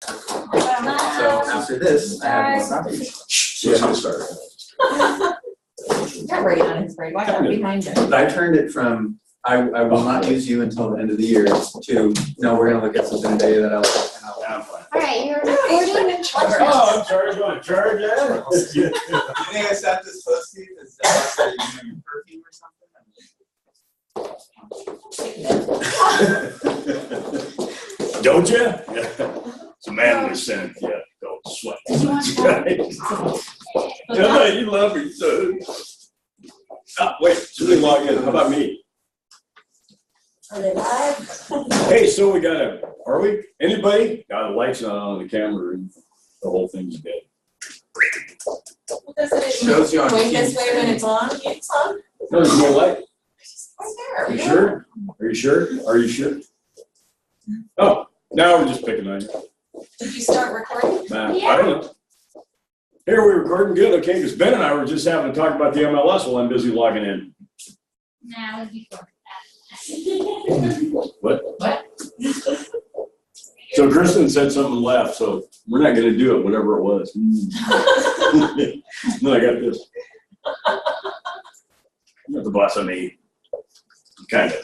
So after this, I have more property. She's gonna start. You're right on his brain. Why not behind him? I turned it from, I will not use you until the end of the year, to, no, we're gonna look at something today that I'll. All right, you're recording. Oh, I'm sorry, you want to charge that? You think I set this close to you? Is that your perfume or something? Don't you? It's a manly scent. Yeah, don't sweat. Yeah, you love me, son. Oh, wait, somebody log in. How about me? Are they live? Hey, so we got a, are we? Anybody? No, the light's not on the camera and the whole thing's dead. Well, doesn't it Shows you on point this Teams. way when it's on? It's on. No, there's no light. Right there. Are you sure? Are you sure? Are you sure? Oh, now we're just picking on you. Did you start recording? Nah, I don't know. Here we're recording good, okay, because Ben and I were just having to talk about the MLS while I'm busy logging in. Nah, it'd be fun. What? What? So Kristen said something left, so we're not going to do it, whatever it was. No, I got this. You have the boss on me. Kind of.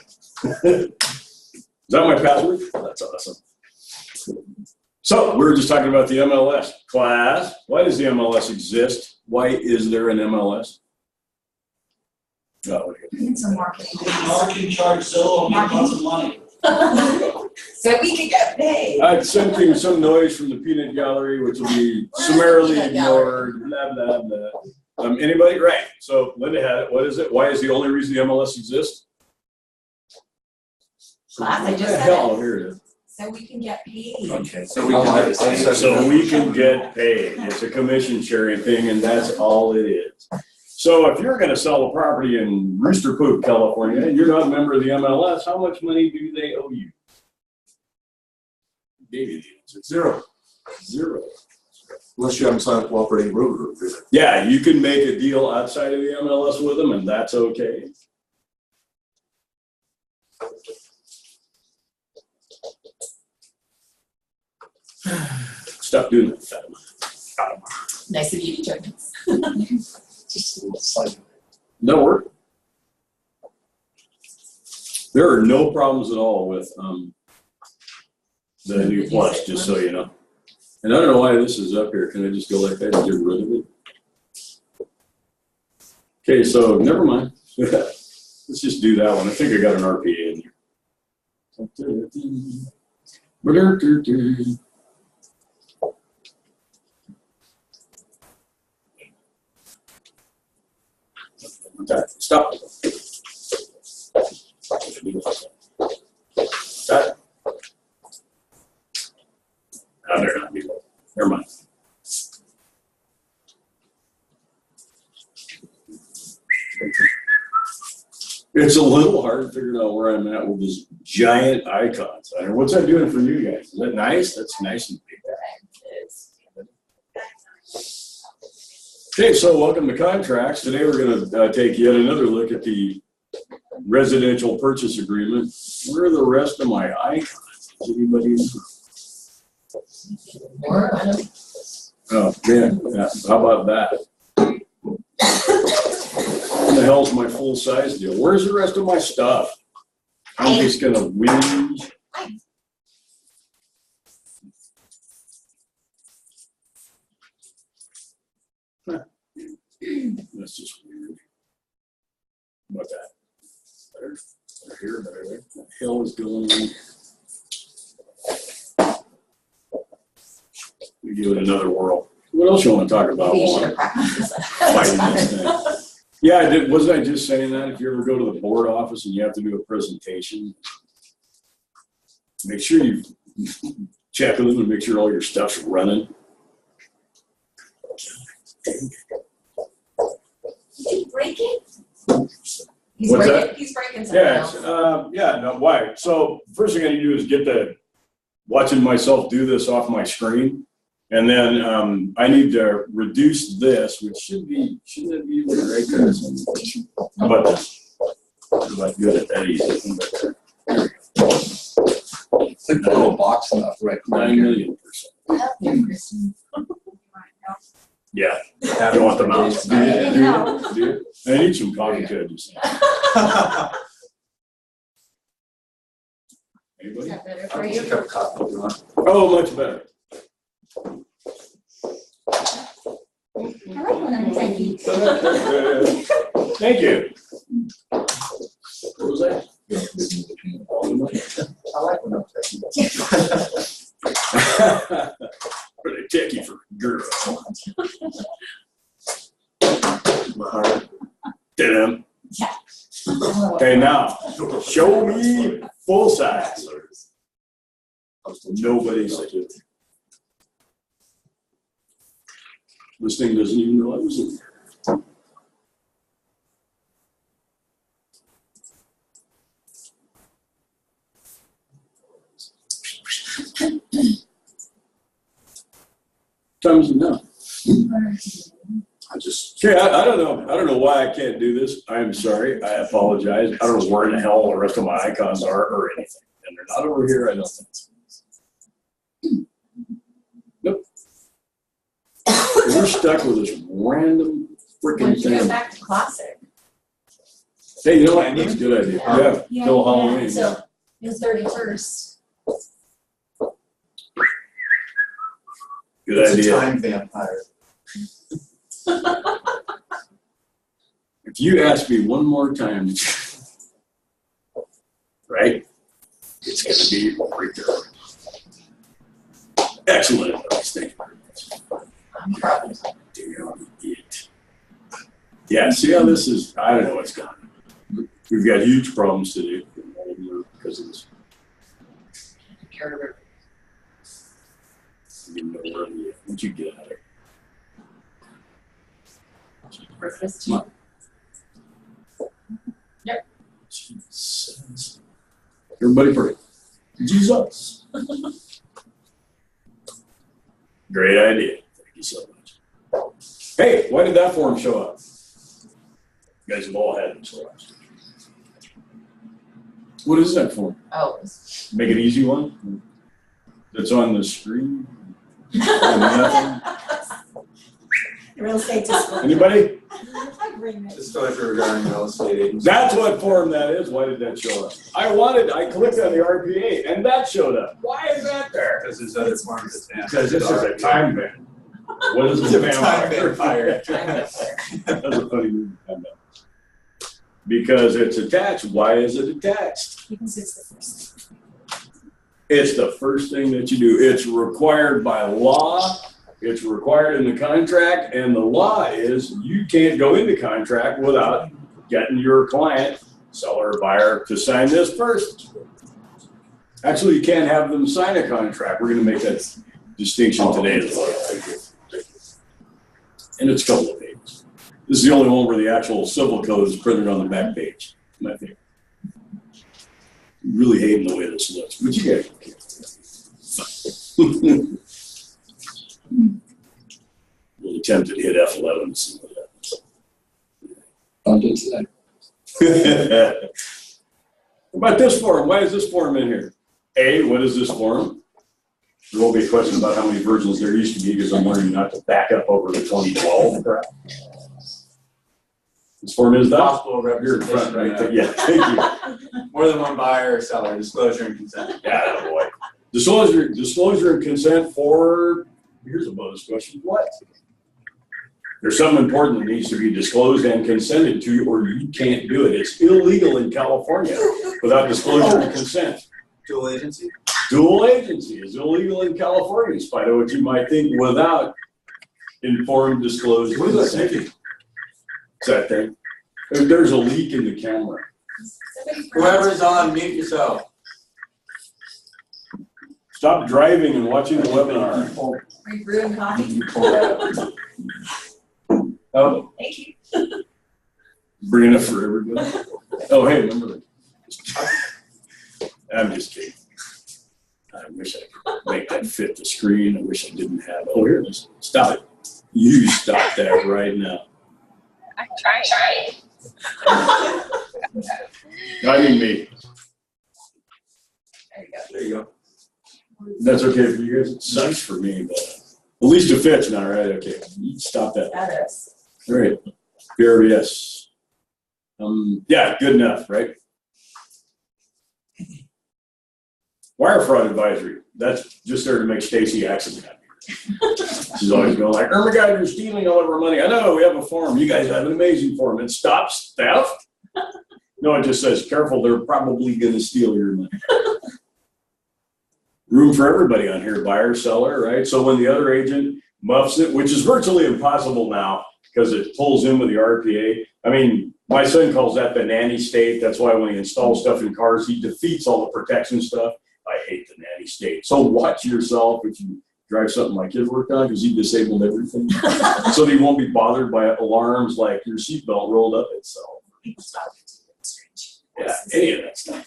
Is that my password? That's awesome. So we were just talking about the MLS. Class, why does the MLS exist? Why is there an MLS? Oh, Some marketing. Marketing charge Zillow and make lots of money. So we can get paid. I'm sensing some noise from the peanut gallery, which will be summarily ignored, blah, blah, blah. Anybody? Right. So Linda had it. What is it? Why is the only reason the MLS exists? Class, I just What the said hell? it. Here it is. So we can get paid. Okay, so we can. So we can get paid. It's a commission sharing thing, and that's all it is. So if you're going to sell a property in Rooster Poop, California, and you're not a member of the MLS, how much money do they owe you? Gave you the answer. Zero. Zero. Unless you haven't signed a cooperating broker agreement. Yeah, you can make a deal outside of the MLS with them, and that's okay. Stop doing that, Fatima. Nice of you to join us. Just a little side. No work. There are no problems at all with the new plus, just so you know. And I don't know why this is up here. Can I just go like that and get rid of it? Okay, so never mind. Let's just do that one. I think I got an RPA in here. Stop. That. Oh, they're not people. Never mind. It's a little hard to figure out where I'm at with these giant icons. I mean, what's that doing for you guys? Is that nice? That's nice and big. Okay, so welcome to contracts. Today we're going to take yet another look at the residential purchase agreement. Where are the rest of my icons? Does anybody know? Oh, man. Yeah. How about that? What the hell's my full size deal? Where's the rest of my stuff? I'm just going to whinge. That's just weird. What that? Better here, better there. What the hell is going on? We give it another whirl. What else you want to talk about? You should have practiced Fighting this thing. Yeah, I did. Wasn't I just saying that? If you ever go to the board office and you have to do a presentation, make sure you check with them and make sure all your stuff's running. Did he break it? What's that? He's breaking something Yeah, else. yeah, no, why? So first thing I need to do is get watching myself do this off my screen. And then I need to reduce this, which shouldn't it be right there? How about this? I'm not good at that easy. Click the little box in the right corner. 9 million %. Yeah. Have You want them out? days. Do you? Yeah. Do you? Do you? I need some coffee too. Is Anybody? that better I'll for get you? you a cup of coffee if you want. Oh, much better. I like when I'm thinking. Thank you. What was that? I like when I'm texting. Pretty techie for girls. My heart. Damn. Okay, now, show me full size. Nobody's. This thing doesn't even know I was in there. Time's enough. I just. Okay, I don't know. I don't know why I can't do this. I'm sorry. I apologize. I don't know where in the hell the rest of my icons are or anything. And they're not over here, I don't think. Nope. We're stuck with this random freaking Once you go thing. back to classic. Hey, you know what? That's a good idea. Yeah, till Halloween. So, it's 31st. Good It's a idea. time vampire. If you ask me one more time, right, it's going to be right there. Excellent advice. Thank you very much. I'm probably. Damn it. Yeah, see how this is, I don't know what's going on. We've got huge problems to do because of this. I didn't know where the, what'd you get out of it? Breakfast. Come on. Yep. Jesus. Everybody pray. Jesus. Great idea. Thank you so much. Hey, why did that form show up? You guys have all had this last. What is that form? Oh. Make it easy one? That's on the screen? Real estate disclosure. Anybody? Disclosure regarding real estate agents. That's what form that is. Why did that show up? I clicked on the RPA and that showed up. Why is that there? Because there's other forms of damn. Because this is a time ban. What is It's a a time vampire. That's a funny movie. Because it's attached. Why is it attached? Because it's the first. It's the first thing that you do. It's required by law. It's required in the contract, and the law is you can't go into contract without getting your client, seller or buyer, to sign this first. Actually, you can't have them sign a contract. We're going to make that distinction today as well. And it's a couple of pages. This is the only one where the actual civil code is printed on the back page. My favorite. Really hating the way this looks, but you guys can. We'll attempt to hit F11 and see what happens. I'll do today. What about this form? Why is this form in here? A, what is this form? There won't be a question about how many versions there used to be because I'm learning not to back up over the 2012. This form is that? Possible Here in front, representation. right there. Yeah, thank you. More than one buyer or seller, disclosure and consent. Yeah, boy. Disclosure and consent for, here's a bonus question, what? There's something important that needs to be disclosed and consented to, or you can't do it. It's illegal in California without disclosure and consent. Dual agency? Dual agency is illegal in California, in spite of what you might think, without informed disclosure. What is that thinking? It's that thing. There's a leak in the camera. Whoever's on, mute yourself. Stop driving and watching the webinar. Are you brewing coffee? You pull that. Oh, Thank you. Bringing it for everybody. Oh, hey, remember that. I'm just kidding. I wish I could make that fit the screen. I wish I didn't have. Oh, here it is. Stop it. You stop that right now. I'm trying. I mean me. There you go. there you go. That's okay for you guys. It sucks for me, but At least a Fitch now, right? Okay, stop that. That is. All right, BRBS. Yeah, good enough, right? Wire fraud advisory. That's just there to make Stacy accident happy. She's always going like, "Oh my God, you're stealing all of our money." I know, we have a form. You guys have an amazing form. It stops theft. No, it just says, "Careful, they're probably going to steal your money." Room for everybody on here, buyer, seller, right? So when the other agent muffs it, which is virtually impossible now because it pulls in with the RPA. I mean, my son calls that the nanny state. That's why when he installs stuff in cars, he defeats all the protection stuff. I hate the nanny state. So watch yourself if you drive something like his worked on, because he disabled everything. So that he won't be bothered by alarms like your seatbelt rolled up itself. People stop it. Strange. Yeah, any of that stuff.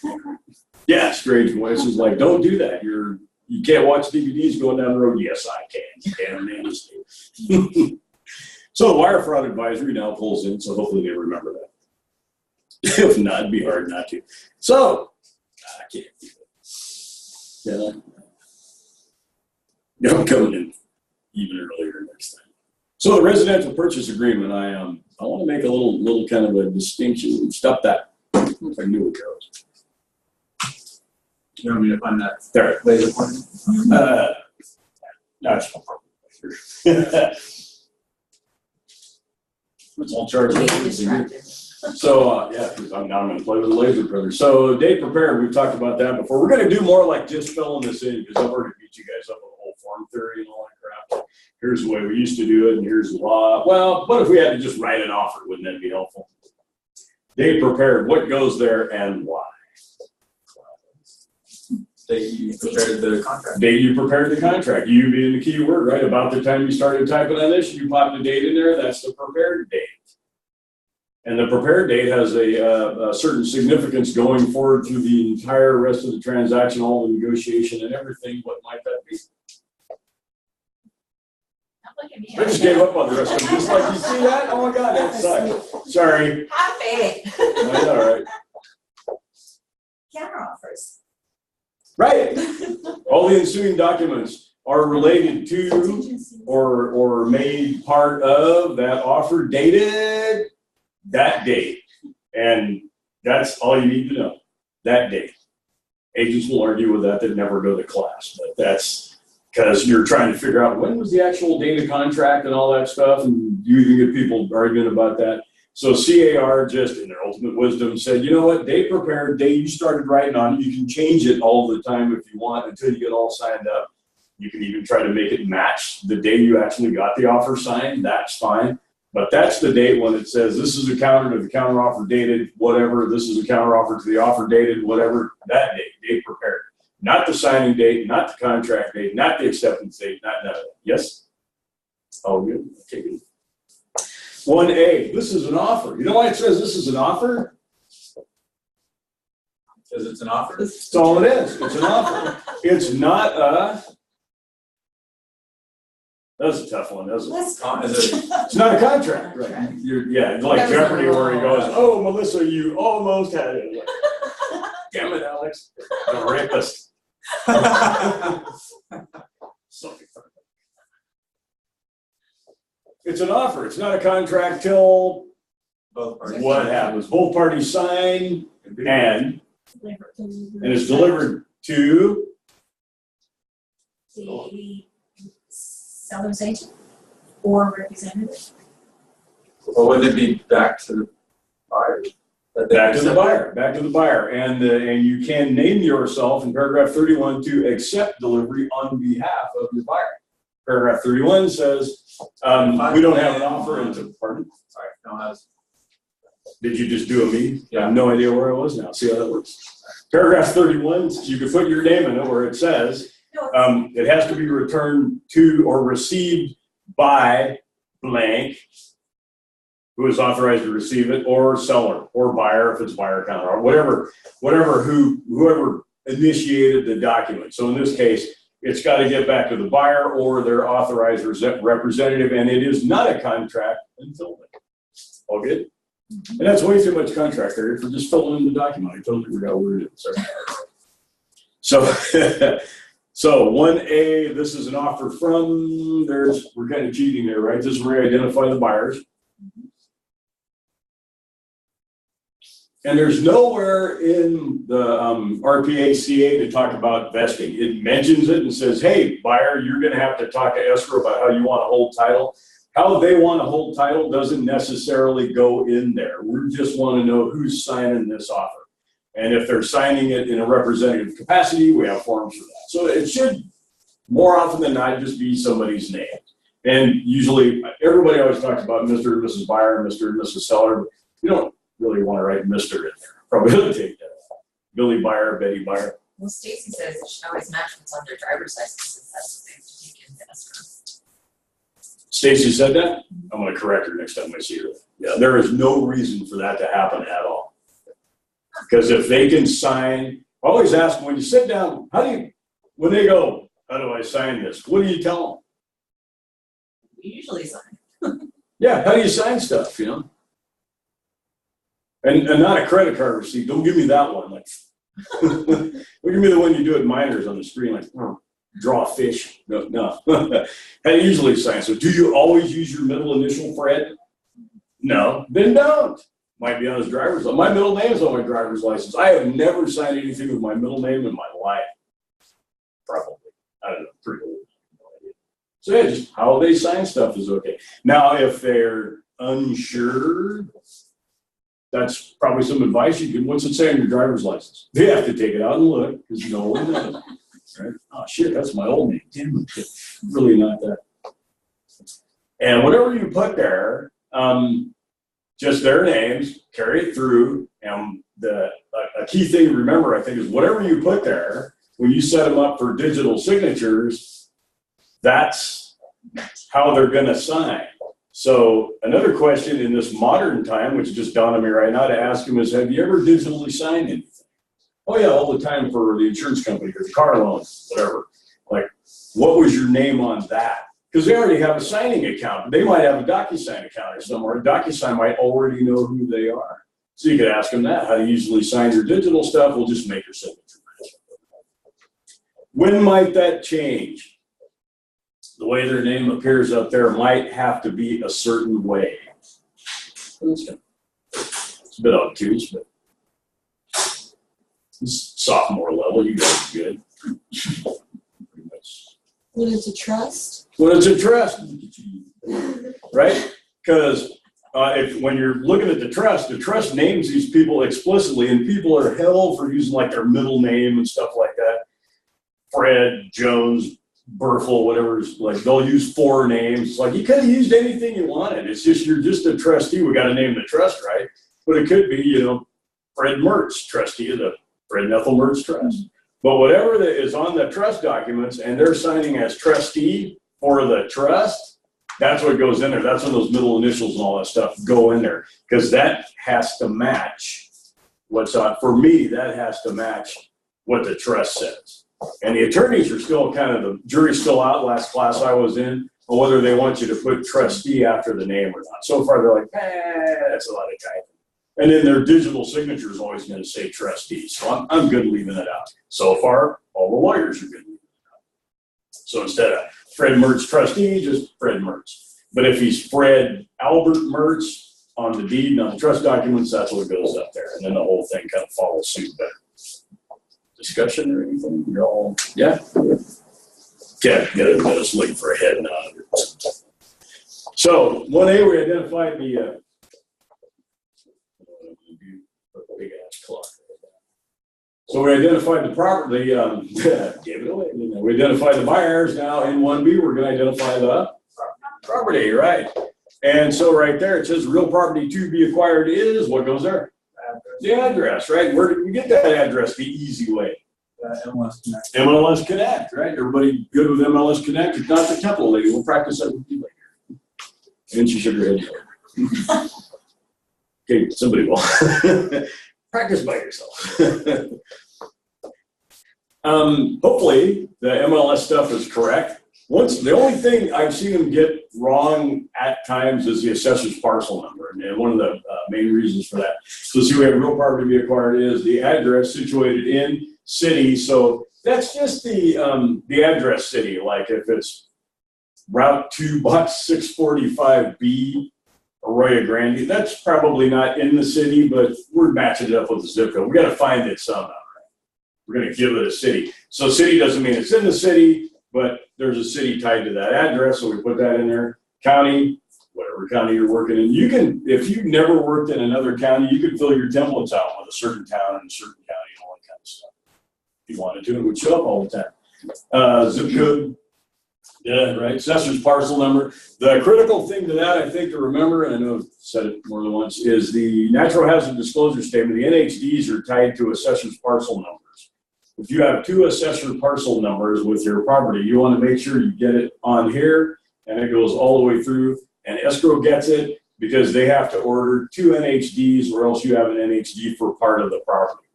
Yeah, strange voices like, "Don't do that. You can't watch DVDs going down the road." Yes, I can. Damn nanny state. So the wire fraud advisory now pulls in, so hopefully they remember that. If not, it'd be hard not to. So, I can't do it. Yeah. I'm coming in even earlier next time. So the residential purchase agreement, I want to make a little kind of a distinction. Stop that. If I knew it goes. You want me to find that There. laser pointer? No, it's no I'll charge Being you. distracted. So, yeah, because I'm going to play with the laser printer. So, date prepared, we've talked about that before. We're going to do more like just filling this in, because I've already beat you guys up with the whole form theory and all that crap. Here's the way we used to do it, and here's the law. Well, what if we had to just write an offer? Wouldn't that be helpful? Date prepared, what goes there and why? Date you prepared the contract. Date you prepared the contract. You being the key word, right? About the time you started typing on this, you popped a date in there, that's the prepared date. And the prepared date has a certain significance going forward through the entire rest of the transaction, all the negotiation and everything. What might that be? Look at me. I just gave up on the rest of it. Just like, you see that? Oh my God, that sucked. Sorry. Have faith. I know, right? Counter offers. Right. All the ensuing documents are related to Contingencies. or made part of that offer dated that date. And that's all you need to know, that date. Agents will argue with that, that never go to class, but that's because you're trying to figure out when was the actual date of contract and all that stuff, and you even get people arguing about that. So CAR just, in their ultimate wisdom, said, you know what, date prepared, date you started writing on, you can change it all the time if you want until you get all signed up. You can even try to make it match the day you actually got the offer signed, that's fine. But that's the date when it says this is a counter to the counter offer dated, whatever, this is a counter offer to the offer dated, whatever, that date prepared. Not the signing date, not the contract date, not the acceptance date, not none of that. Yes? All good? Okay, good. 1A, this is an offer. You know why it says this is an offer? Because it's an offer. That's all it is. It's an offer. It's not a. That's a tough one, isn't it? Let's Is it? It's not a contract, right? Yeah, it's like That was Jeopardy where he goes, wrong. "Oh, Melissa, you almost had it." Like, damn it, Alex, the rapist. Something. It's an offer. It's not a contract till Both parties. what happens? Both parties sign and it's delivered to. The seller's agent or representative. Or would it be back to the buyer? Back to the buyer, back to the buyer. And you can name yourself in paragraph 31 to accept delivery on behalf of your buyer. Paragraph 31 says, we don't have an offer until, pardon? Sorry, no, I was. Did you just do a me? Yeah. I have no idea where I was now. See how that works? Paragraph 31, you can put your name in it where it says, it has to be returned to or received by blank, who is authorized to receive it, or seller, or buyer if it's buyer counter, or whoever initiated the document. So in this case, it's got to get back to the buyer or their authorized representative, and it is not a contract until then. All good? And that's way too much contract area for just filling in the document. I totally forgot where it is. Sorry. So, So 1A, this is an offer from, we're kind of cheating there, right? This is where we identify the buyers. And there's nowhere in the RPA CA to talk about vesting. It mentions it and says, hey, buyer, you're gonna have to talk to escrow about how you wanna hold title. How they wanna hold title doesn't necessarily go in there. We just wanna know who's signing this offer. And if they're signing it in a representative capacity, we have forms for that. So it should, more often than not, just be somebody's name. And usually, everybody always talks about Mr. and Mrs. Buyer, Mr. and Mrs. Seller. You don't really want to write Mr. in there. Probably going to take that. Billy Buyer, Betty Buyer. Well, Stacy says it should always match what's on their driver's license. That's what they have to take into escrow. Stacy said that? I'm going to correct her next time I see her. Yeah, there is no reason for that to happen at all. Because if they can sign, I always ask them, when you sit down, when they go, how do I sign this? What do you tell them? We usually sign. Yeah, how do you sign stuff, you know? And not a credit card receipt. Don't give me that one. Like, give me the one you do at minors on the screen, like, draw a fish. No. How do you usually sign? So do you always use your middle initial, Fred? No, then don't. Might be on his driver's license. My middle name is on my driver's license. I have never signed anything with my middle name in my life. Probably. I don't know, pretty old. So yeah, just how they sign stuff is okay. Now, if they're unsure, that's probably some advice you can, what's it say on your driver's license? They have to take it out and look, because no one knows. Right? Oh shit, that's my old name. Damn it. Really not that. And whatever you put there, just their names, carry it through, and a key thing to remember, I think, is whatever you put there, when you set them up for digital signatures, that's how they're gonna sign. So another question in this modern time, which just dawned on me right now to ask them is, have you ever digitally signed anything? Oh yeah, all the time for the insurance company or the car loan, whatever. Like, what was your name on that? Because they already have a signing account. They might have a DocuSign account or somewhere. DocuSign might already know who they are. So you could ask them that, how to usually sign your digital stuff. We'll just make your signature. When might that change? The way their name appears up there might have to be a certain way. It's a bit obtuse, but it's sophomore level. You guys are good. When it's a trust? When it's a trust, right? Because when you're looking at the trust names these people explicitly, and people are hell for using like their middle name and stuff like that. Fred, Jones, Berfel, whatever. Like they'll use 4 names. It's like you could have used anything you wanted. It's just you're just a trustee. We got to name the trust, right? But it could be, you know, Fred Mertz, trustee of the Fred Ethel Mertz Trust. But whatever that is on the trust documents and they're signing as trustee for the trust, that's what goes in there. That's when those middle initials and all that stuff go in there. Because that has to match what's on. For me, that has to match what the trust says. And the attorneys are still the jury's still out, last class I was in, on whether they want you to put trustee after the name or not. So far, they're like, that's a lot of typing. And then their digital signature is always going to say trustee. So I'm good leaving it out. So far, all the lawyers are good leaving it out. So instead of Fred Mertz trustee, just Fred Mertz. But if he's Fred Albert Mertz on the deed and on the trust documents, that's what goes up there. And then the whole thing kind of follows suit better. Discussion or anything? You're all, yeah? Okay, get it. Let us look for a head nod. So 1A, we identified the big ass clock. So we identified the property, gave it away. We identified the buyers. Now in 1B, we're going to identify the property, right? And so right there, it says real property to be acquired is, what goes there? The address, right? Where did we get that address the easy way? MLS Connect. MLS Connect, right? Everybody good with MLS Connect? If not, the Temple lady, we'll practice that with you later. And she shook her head. Okay, somebody will. Practice by yourself. Hopefully, the MLS stuff is correct. The only thing I've seen them get wrong at times is the assessor's parcel number. And one of the main reasons for that. So see, we have real property to be acquired is the address situated in city. So That's just the address city, like if it's Route 2, Box 645B, Arroyo Grande, that's probably not in the city, but we're matching it up with the zip code. We gotta find it somehow, right? We're gonna give it a city. So city doesn't mean it's in the city, but there's a city tied to that address, so we put that in there. County, whatever county you're working in. You can, if you've never worked in another county, you can fill your templates out with a certain town and a certain county and all that kind of stuff. If you wanted to, it would show up all the time. Zip code, yeah, right, assessor's parcel number. The critical thing to that, I think, to remember, and I know I've said it more than once, is the natural hazard disclosure statement. The NHDs are tied to assessor's parcel numbers. If you have 2 assessor parcel numbers with your property, you want to make sure you get it on here, and it goes all the way through, and escrow gets it because they have to order 2 NHDs, or else you have an NHD for part of the property.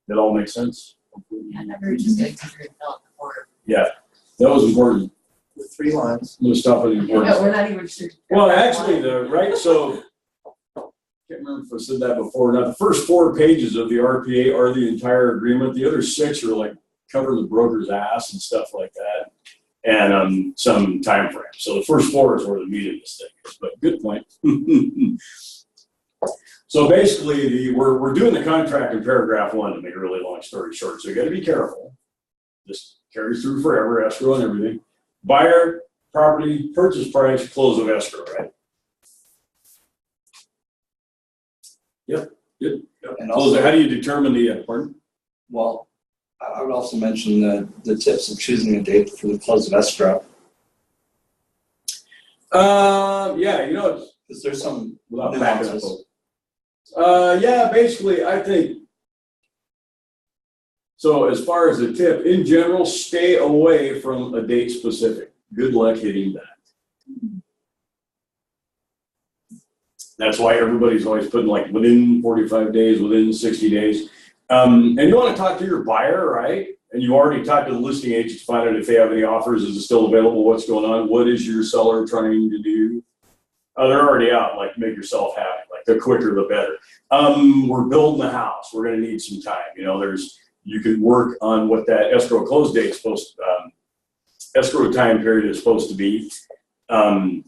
That all makes sense? Yeah, never just getting to fill out the form. Yeah, that was important. The 3 lines. I'm gonna stop at the important. No, we're not even sure. Well, actually, so, can't remember if I said that before. Now, the first 4 pages of the RPA are the entire agreement. The other 6 are like covering the broker's ass and stuff like that, and some time frame. So the first 4 is where the meat of this thing is, but good point. So basically, we're doing the contract in paragraph 1 to make a really long story short. So you got to be careful. This carries through forever, escrow and everything. Buyer, property, purchase price, close of escrow, right? Yep. And Close. also, How do you determine the pardon? well, I would also mention the tips of choosing a date for the close of escrow, Yeah, because there's some without backing up. nuances. Yeah, basically, I think. So as far as a tip, in general, stay away from a date specific. Good luck hitting that. That's why everybody's always putting like within 45 days, within 60 days. And you want to talk to your buyer, right? And you already talked to the listing agent to find out if they have any offers. Is it still available? What's going on? What is your seller trying to do? Oh, they're already out. Like, make yourself happy. Like, the quicker, the better. We're building a house. We're going to need some time. You can work on what that escrow close date is supposed to, escrow time period is supposed to be. The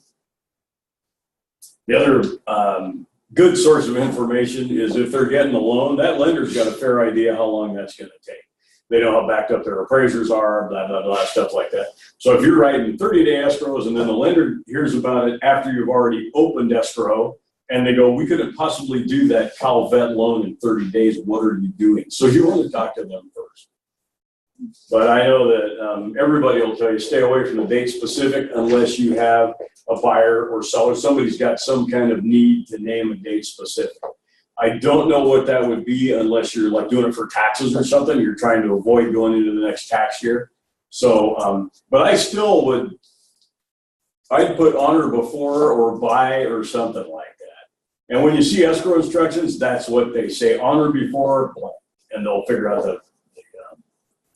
other good source of information is if they're getting a loan, that lender's got a fair idea how long that's going to take. They know how backed up their appraisers are, blah, blah, blah, stuff like that. So if you're writing 30-day escrows and then the lender hears about it after you've already opened escrow, and they go, we couldn't possibly do that CalVet loan in 30 days. What are you doing? So you want to talk to them first. But I know that everybody will tell you, stay away from the date specific unless you have a buyer or seller. Somebody's got some kind of need to name a date specific. I don't know what that would be unless you're like doing it for taxes or something. You're trying to avoid going into the next tax year. So, but I still would, I'd put honor before or by or something like that. And when you see escrow instructions, that's what they say, honor before blank, and they'll figure out the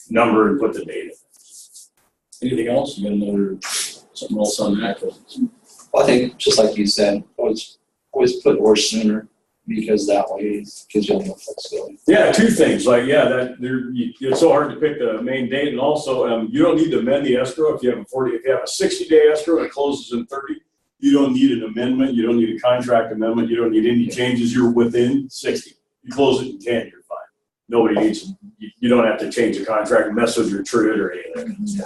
number and put the date in. Anything else? You got another, something else on that? Well, I think, just like you said, always put or sooner, because that way it gives you a little flexibility. Yeah, 2 things. Like, yeah, it's so hard to pick the main date, and also you don't need to amend the escrow if you have a 60-day escrow and it closes in 30. You don't need an amendment. You don't need a contract amendment. You don't need any changes. You're within 60. You close it in 10, you're fine. Nobody needs, you don't have to change the contract, mess with your TRID or anything. Yeah.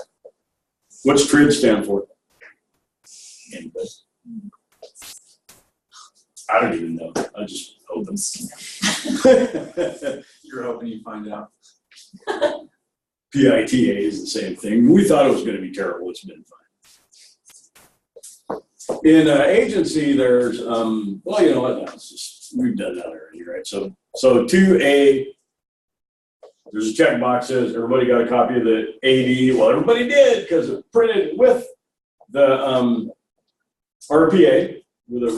What's TRID stand for? Anybody? I don't even know. I just open. You're hoping you find out. PITA is the same thing. We thought it was going to be terrible. It's been fine. In agency, there's, well, you know what? No, it's just, we've done that already, right? So 2A, there's a checkbox says everybody got a copy of the AD. Well, everybody did because it printed with the RPA, with a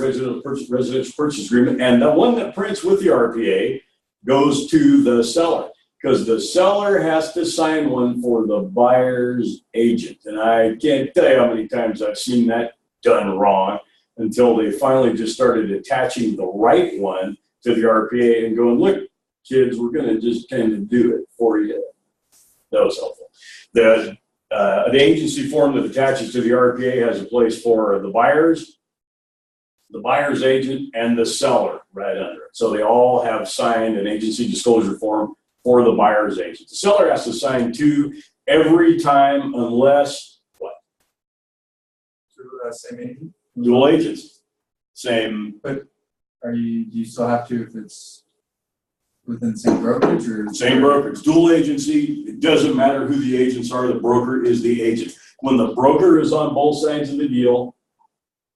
residential purchase agreement, and the one that prints with the RPA goes to the seller, because the seller has to sign one for the buyer's agent. And I can't tell you how many times I've seen that done wrong until they finally just started attaching the right one to the RPA and going, look, kids, we're going to just kind of do it for you. That was helpful. The agency form that attaches to the RPA has a place for the buyer's agent, and the seller right under it. So they all have signed an agency disclosure form for the buyer's agent. The seller has to sign 2 every time unless what? Same agent? Dual agents. Same. Do you still have to if it's within the same brokerage or? Same brokerage, dual agency, it doesn't matter who the agents are, the broker is the agent. When the broker is on both sides of the deal,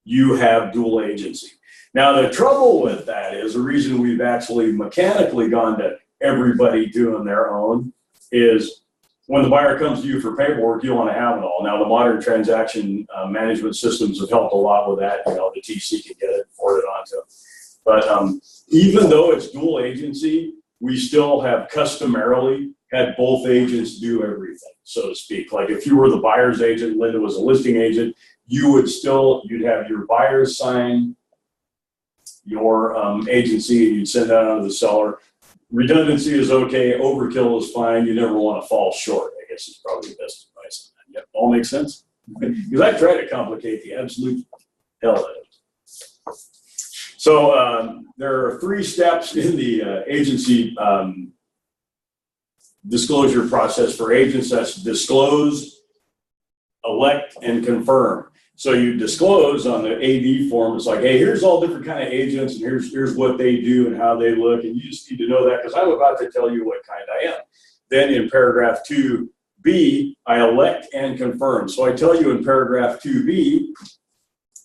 you have dual agency. Now, the trouble with that is the reason we've actually mechanically gone to everybody doing their own is when the buyer comes to you for paperwork, you want to have it all. Now, the modern transaction management systems have helped a lot with that. You know, the TC can get it forwarded onto them. But even though it's dual agency, we still have customarily had both agents do everything, so to speak. Like if you were the buyer's agent, Linda was a listing agent, you'd have your buyer sign your agency, and you'd send that out to the seller. Redundancy is okay, overkill is fine, you never want to fall short, I guess is probably the best advice on that. Yep, all makes sense? Because I try to complicate the absolute hell out of it. So there are 3 steps in the agency disclosure process for agents. That's disclose, elect, and confirm. So you disclose on the AD form. It's like, hey, here's all different kind of agents, and here's what they do and how they look, and you just need to know that because I'm about to tell you what kind I am. Then in paragraph 2B, I elect and confirm. So I tell you in paragraph 2B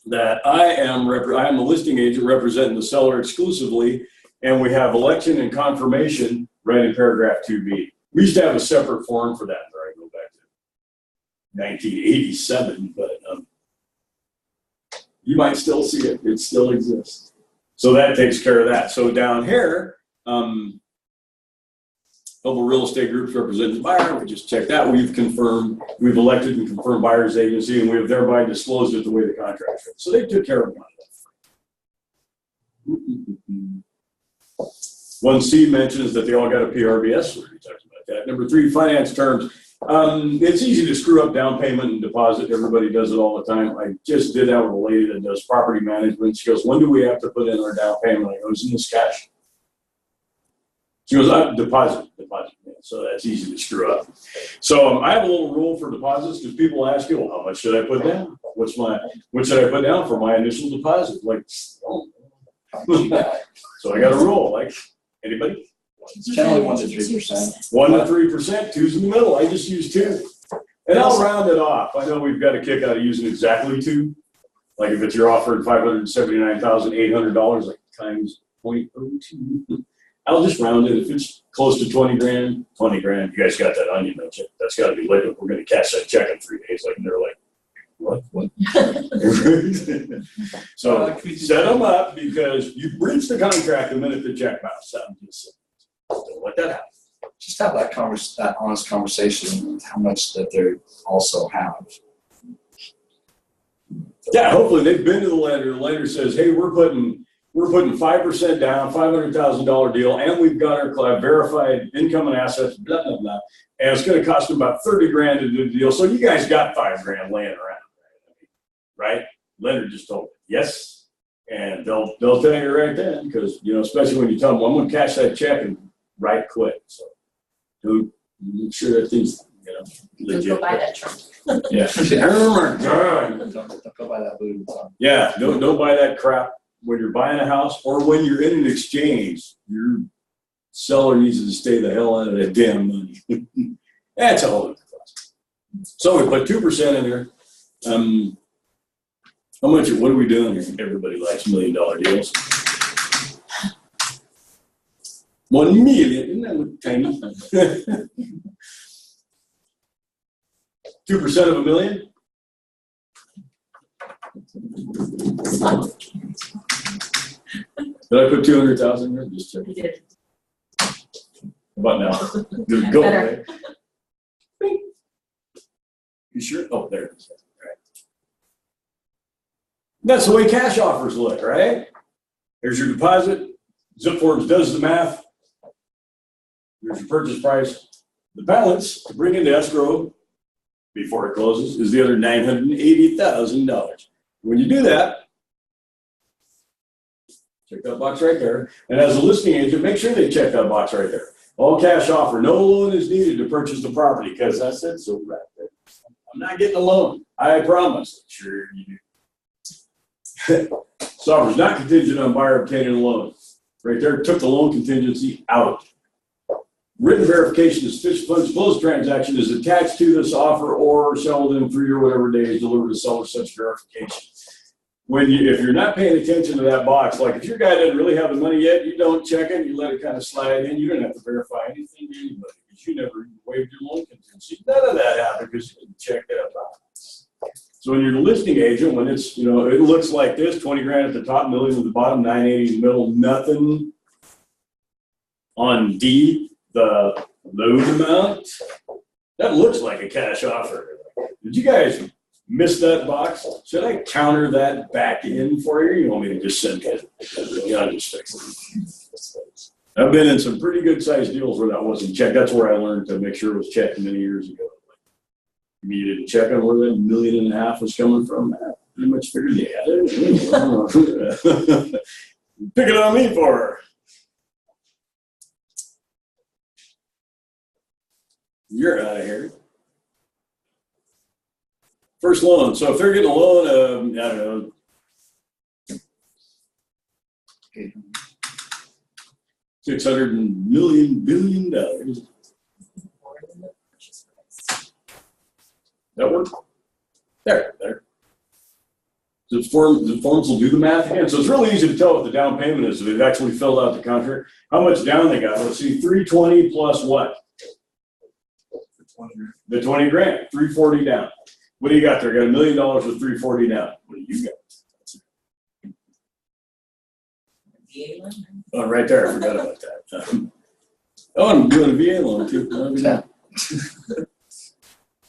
that I am a listing agent representing the seller exclusively, and we have election and confirmation right in paragraph 2B. We used to have a separate form for that, where I go back to 1987, but you might still see it. It still exists. So that takes care of that. So down here, Hubbell Real Estate Groups represents the buyer. We just check that. We've elected and confirmed buyer's agency, and we have thereby disclosed it the way the contract is. So they took care of one of that. 1C mentions that they all got a PRBS. We talked about that. Number 3, finance terms. It's easy to screw up down payment and deposit. Everybody does it all the time. I just did that with a lady that does property management. She goes, when do we have to put in our down payment? I goes, in this cash. She goes, deposit. So that's easy to screw up. So I have a little rule for deposits because people ask you, well, how much should I put down? What should I put down for my initial deposit? Like, oh. So I got a rule. Like, anybody? It's generally 1 to 3%. 1 to 3%, 2's in the middle. I just use 2. And I'll round it off. I know we've got a kick out of using exactly 2. Like if it's you're offered $579,800, like times 0.02. I'll just round it. If it's close to 20 grand, 20 grand. You guys got that onion, don't you? That's got to be liquid. We're going to cash that check in 3 days. Like, and they're like, what? So set them up because you breach the contract the minute the check bounced out. Don't let that happen. Just have that honest conversation with how much that they also have. Yeah, hopefully they've been to the lender. The lender says, hey, we're putting 5% down, $500,000 deal, and we've got our verified income and assets, blah, blah, blah. And it's going to cost them about 30 grand to do the deal. So you guys got 5 grand laying around, right? Lender just told me, yes. And they'll tell you right then, because, you know, especially when you tell them, well, I'm going to cash that check and right quick. So do make sure that thing's, you know, legit. Go buy that truck. Yeah. Oh my God. Don't go buy that food. Yeah, don't buy that crap when you're buying a house or when you're in an exchange. Your seller needs to stay the hell out of that damn money. That's all it costs. So we put 2% in there. How much? What are we doing here? Everybody likes $1 million deals. 1 million, isn't that tiny? 2% of $1 million? Did I put 200,000 there? Just checking. You did. About now. Did it go Better. away? You sure? Oh, there it is. All right. That's the way cash offers look, right? There's your deposit. Zip Forms does the math. There's your purchase price. The balance to bring into escrow before it closes is the other $980,000. When you do that, check that box right there. And as a listing agent, make sure they check that box right there. All cash offer. No loan is needed to purchase the property because I said so right there. I'm not getting a loan. I promise. Sure you do. This offer is not contingent on buyer obtaining a loan. Right there, took the loan contingency out. Written verification of sufficient funds close transaction is attached to this offer or sell within 3 or whatever days deliver to seller such verification. If you're not paying attention to that box, like if your guy doesn't really have the money yet, you don't check it, you let it kind of slide in, you don't have to verify anything to anybody because you never waived your loan contingency. None of that happened because you didn't check that box. So when you're the listing agent, when it's, it looks like this, 20 grand at the top, million at the bottom, 980 in the middle, nothing on D, the loan amount, that looks like a cash offer. Did you guys miss that box? Should I counter that back in for you? You want me to just send it? I'll just fix it. I've been in some pretty good sized deals where that wasn't checked. That's where I learned to make sure it was checked many years ago. You didn't check on where that $1.5 million was coming from. I pretty much figured you had it. Pick it on me for her. You're out of here. First loan. So if they're getting a loan of, I don't know, $600 billion. That work? There. So the forms will do the math again. So it's really easy to tell what the down payment is if they've actually filled out the contract. How much down they got? Let's see, 320 plus what? The 20 grand, 340 down. What do you got there? Got $1 million with 340 down. What do you got? Oh, right there. I forgot about that. I'm doing a VA loan too.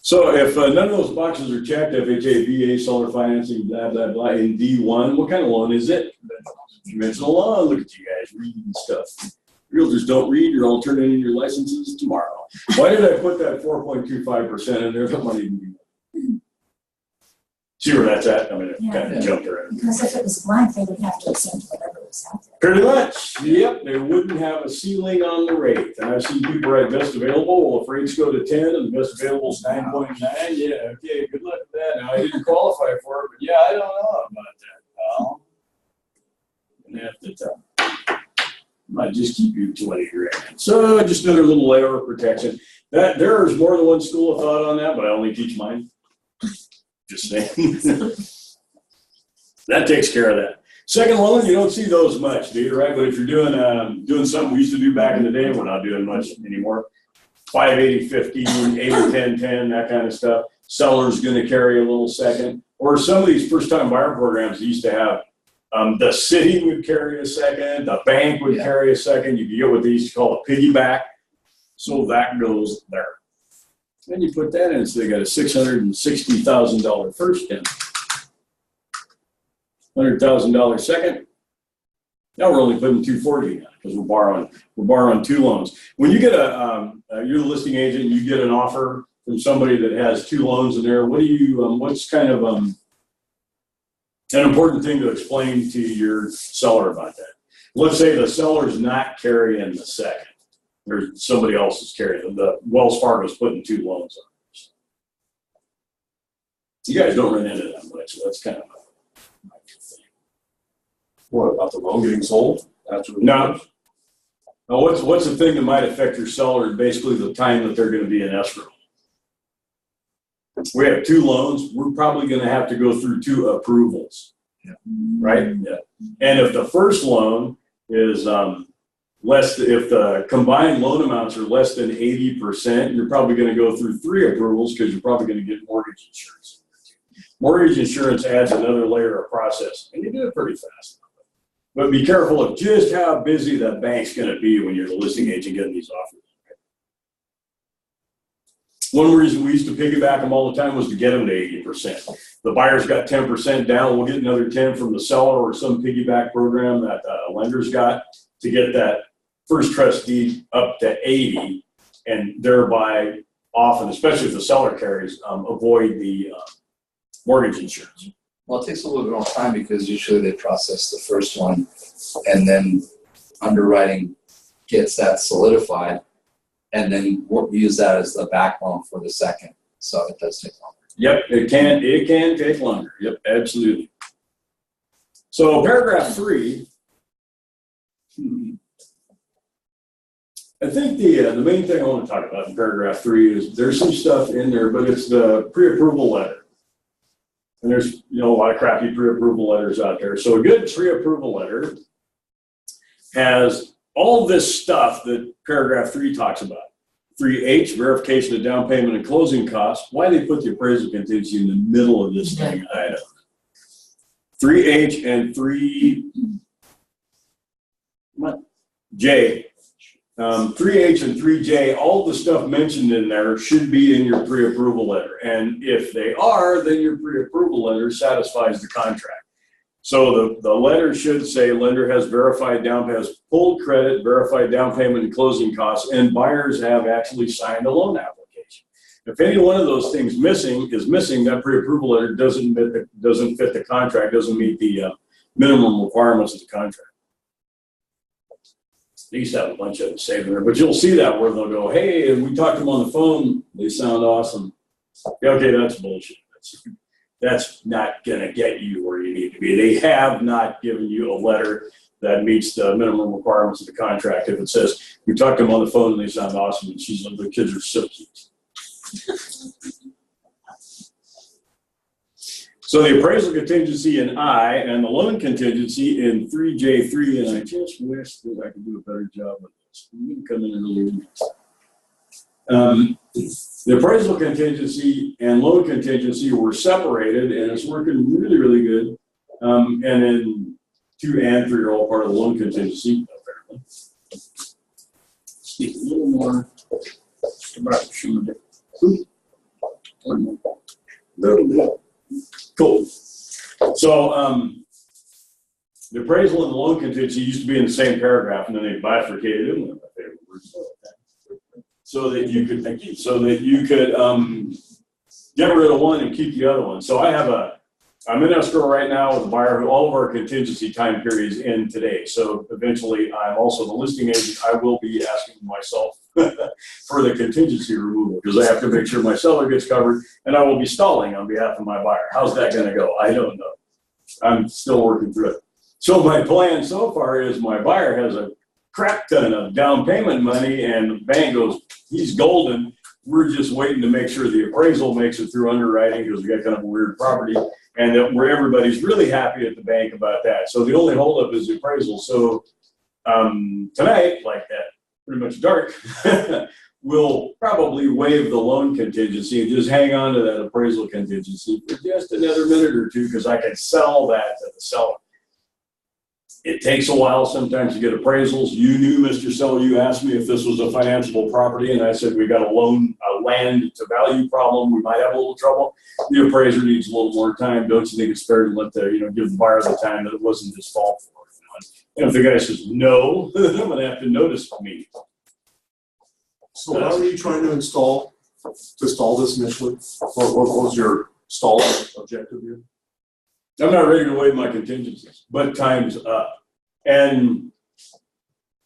So if none of those boxes are checked, FHA, VA, seller financing, blah, blah, blah, in D1, what kind of loan is it? Conventional loan. Look at you guys reading stuff. Realtors don't read. You're all turning in your licenses tomorrow. Why did I put that 4.25% in there? That money didn't be. See where that's at? I mean, it kind of jumped around. Because if it was blank, they would have to accept whatever was out there. Pretty much. Yep. They wouldn't have a ceiling on the rate. And I've seen people write best available. Well, if rates go to 10 and the best available is 9.9, yeah, okay, good luck with that. Now, I didn't qualify for it, but yeah, I don't know about that, pal. I'm going to have to might just keep you 20 grand. So just another little layer of protection. There's more than one school of thought on that, but I only teach mine. Just saying. That takes care of that. Second loan, you don't see those much, do you, right? But if you're doing something we used to do back in the day, we're not doing much anymore. 580, 15, 8 or 10, 10, that kind of stuff. Seller's going to carry a little second. Or some of these first-time buyer programs used to have the city would carry a second, the bank would carry a second. You could get what they used to call a piggyback. So that goes there. Then you put that in, so they got a $660,000 first in. $100,000 second. Now we're only putting $240 in because we're borrowing two loans. When you get you're the listing agent, and you get an offer from somebody that has two loans in there. What do you? What's kind of an important thing to explain to your seller about that? Let's say the seller's not carrying the second. There's somebody else is carrying. The Wells Fargo's putting two loans on. You guys don't run into that much, so that's kind of a good thing. What about the loan getting sold? No. Now, what's the thing that might affect your seller? Basically, the time that they're going to be in escrow. We have two loans. We're probably going to have to go through two approvals, right? Yeah. And if the first loan is if the combined loan amounts are less than 80%, you're probably going to go through three approvals because you're probably going to get mortgage insurance. Mortgage insurance adds another layer of process, and you do it pretty fast. But be careful of just how busy the bank's going to be when you're the listing agent getting these offers. One reason we used to piggyback them all the time was to get them to 80%. The buyer's got 10% down. We'll get another 10 from the seller or some piggyback program that a lender's got to get that first trust deed up to 80. and thereby often, especially if the seller carries, avoid the mortgage insurance. Well, it takes a little bit more time because usually they process the first one and then underwriting gets that solidified and then use that as the backbone for the second. So it does take longer. Yep, it can take longer. Yep, absolutely. So paragraph 3, I think the main thing I want to talk about in paragraph 3 is there's some stuff in there, but it's the pre-approval letter. And there's, a lot of crappy pre-approval letters out there. So a good pre-approval letter has all this stuff that paragraph 3 talks about. 3H, verification of down payment and closing costs. Why they put the appraisal contingency in the middle of this thing, I don't know. 3H and 3J. 3H and 3J, all the stuff mentioned in there should be in your pre-approval letter. And if they are, then your pre-approval letter satisfies the contract. So the letter should say lender has verified down payment, has pulled credit, verified down payment and closing costs, and buyers have actually signed a loan application. If any one of those things is missing, that pre-approval letter doesn't fit the contract, doesn't meet the minimum requirements of the contract. They used to have a bunch of them saved there, but you'll see that where they'll go, hey, and we talked to them on the phone, they sound awesome. Yeah, okay, that's bullshit. That's not gonna get you where you need to be. They have not given you a letter that meets the minimum requirements of the contract. If it says, we talked to them on the phone and they sound awesome, and the kids are so cute. So the appraisal contingency in I and the loan contingency in 3J3, and I just wish that I could do a better job of this. I'm gonna come in earlier. The appraisal contingency and loan contingency were separated, and it's working really, really good. And then 2 and 3 are all part of the loan contingency, apparently. Speak a little more about the Cool. So the appraisal and the loan contingency used to be in the same paragraph, and then they bifurcated it. My favorite word. So that you could get rid of one and keep the other one. So I'm in escrow right now with a buyer who all of our contingency time periods end today. So eventually I'm also the listing agent. I will be asking myself for the contingency removal because I have to make sure my seller gets covered, and I will be stalling on behalf of my buyer. How's that gonna go? I don't know. I'm still working through it. So my plan so far is my buyer has a crap ton of down payment money and the bank goes, he's golden. We're just waiting to make sure the appraisal makes it through underwriting because we got kind of a weird property, and that where everybody's really happy at the bank about that. So the only holdup is the appraisal. So tonight, like that pretty much dark, we'll probably waive the loan contingency and just hang on to that appraisal contingency for just another minute or two because I can sell that to the seller. It takes a while sometimes to get appraisals. You knew, Mr. Seller, you asked me if this was a financeable property, and I said we got a land to value problem. We might have a little trouble. The appraiser needs a little more time. Don't you think it's fair to let give the buyer the time that it wasn't his fault for it? And if the guy says no, then I'm gonna have to notice me. So how are you trying to stall this initially? What was your stall objective here? I'm not ready to waive my contingencies, but time's up. And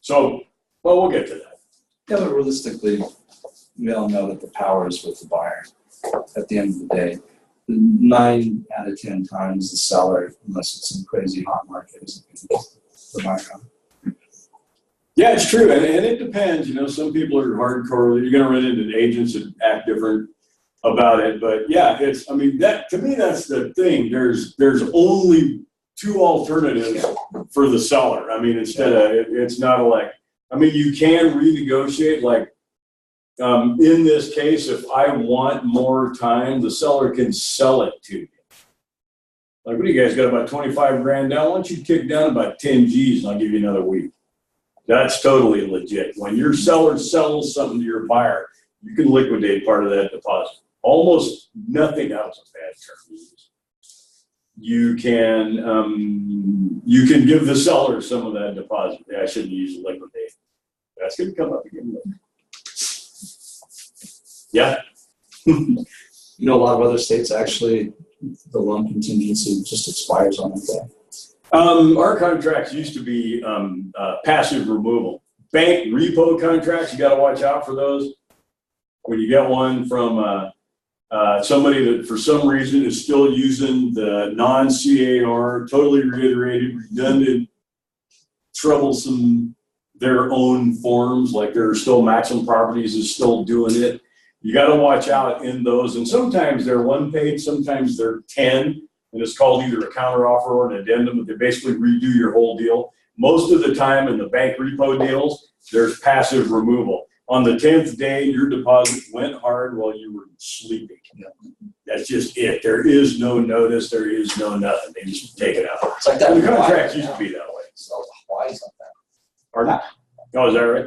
so, well, we'll get to that. Yeah, but realistically, we all know that the power is with the buyer. At the end of the day, 9 out of 10 times the seller, unless it's some crazy hot market, isn't going to get the buyer. Yeah, it's true, and it depends. Some people are hardcore. You're going to run into agents that act different about it, but yeah, that to me that's the thing. There's only 2 alternatives for the seller. Instead of it's not you can renegotiate. In this case, if I want more time, the seller can sell it to you. What do you guys got, about 25 grand down? Why don't you kick down about 10 G's and I'll give you another week? That's totally legit. When your seller sells something to your buyer, you can liquidate part of that deposit. Almost nothing else is a bad term. You can give the seller some of that deposit. I shouldn't use liquidate. That's going to come up again later. Yeah. You know, a lot of other states actually, the loan contingency just expires on that day. Our contracts used to be passive removal. Bank repo contracts, you gotta watch out for those. When you get one from somebody that for some reason is still using the non-CAR, totally reiterated, redundant, troublesome, their own forms, like they're still Maximum Properties is still doing it. You got to watch out in those, and sometimes they're one page, sometimes they're 10, and it's called either a counteroffer or an addendum, but they basically redo your whole deal. Most of the time in the bank repo deals, there's passive removal. On the 10th day, your deposit went hard while you were sleeping. That's just it. There is no notice. There is no nothing. They just take it out. It's like that. And the contracts used to be that way. So Hawaii's like that. Pardon? Oh, is that right?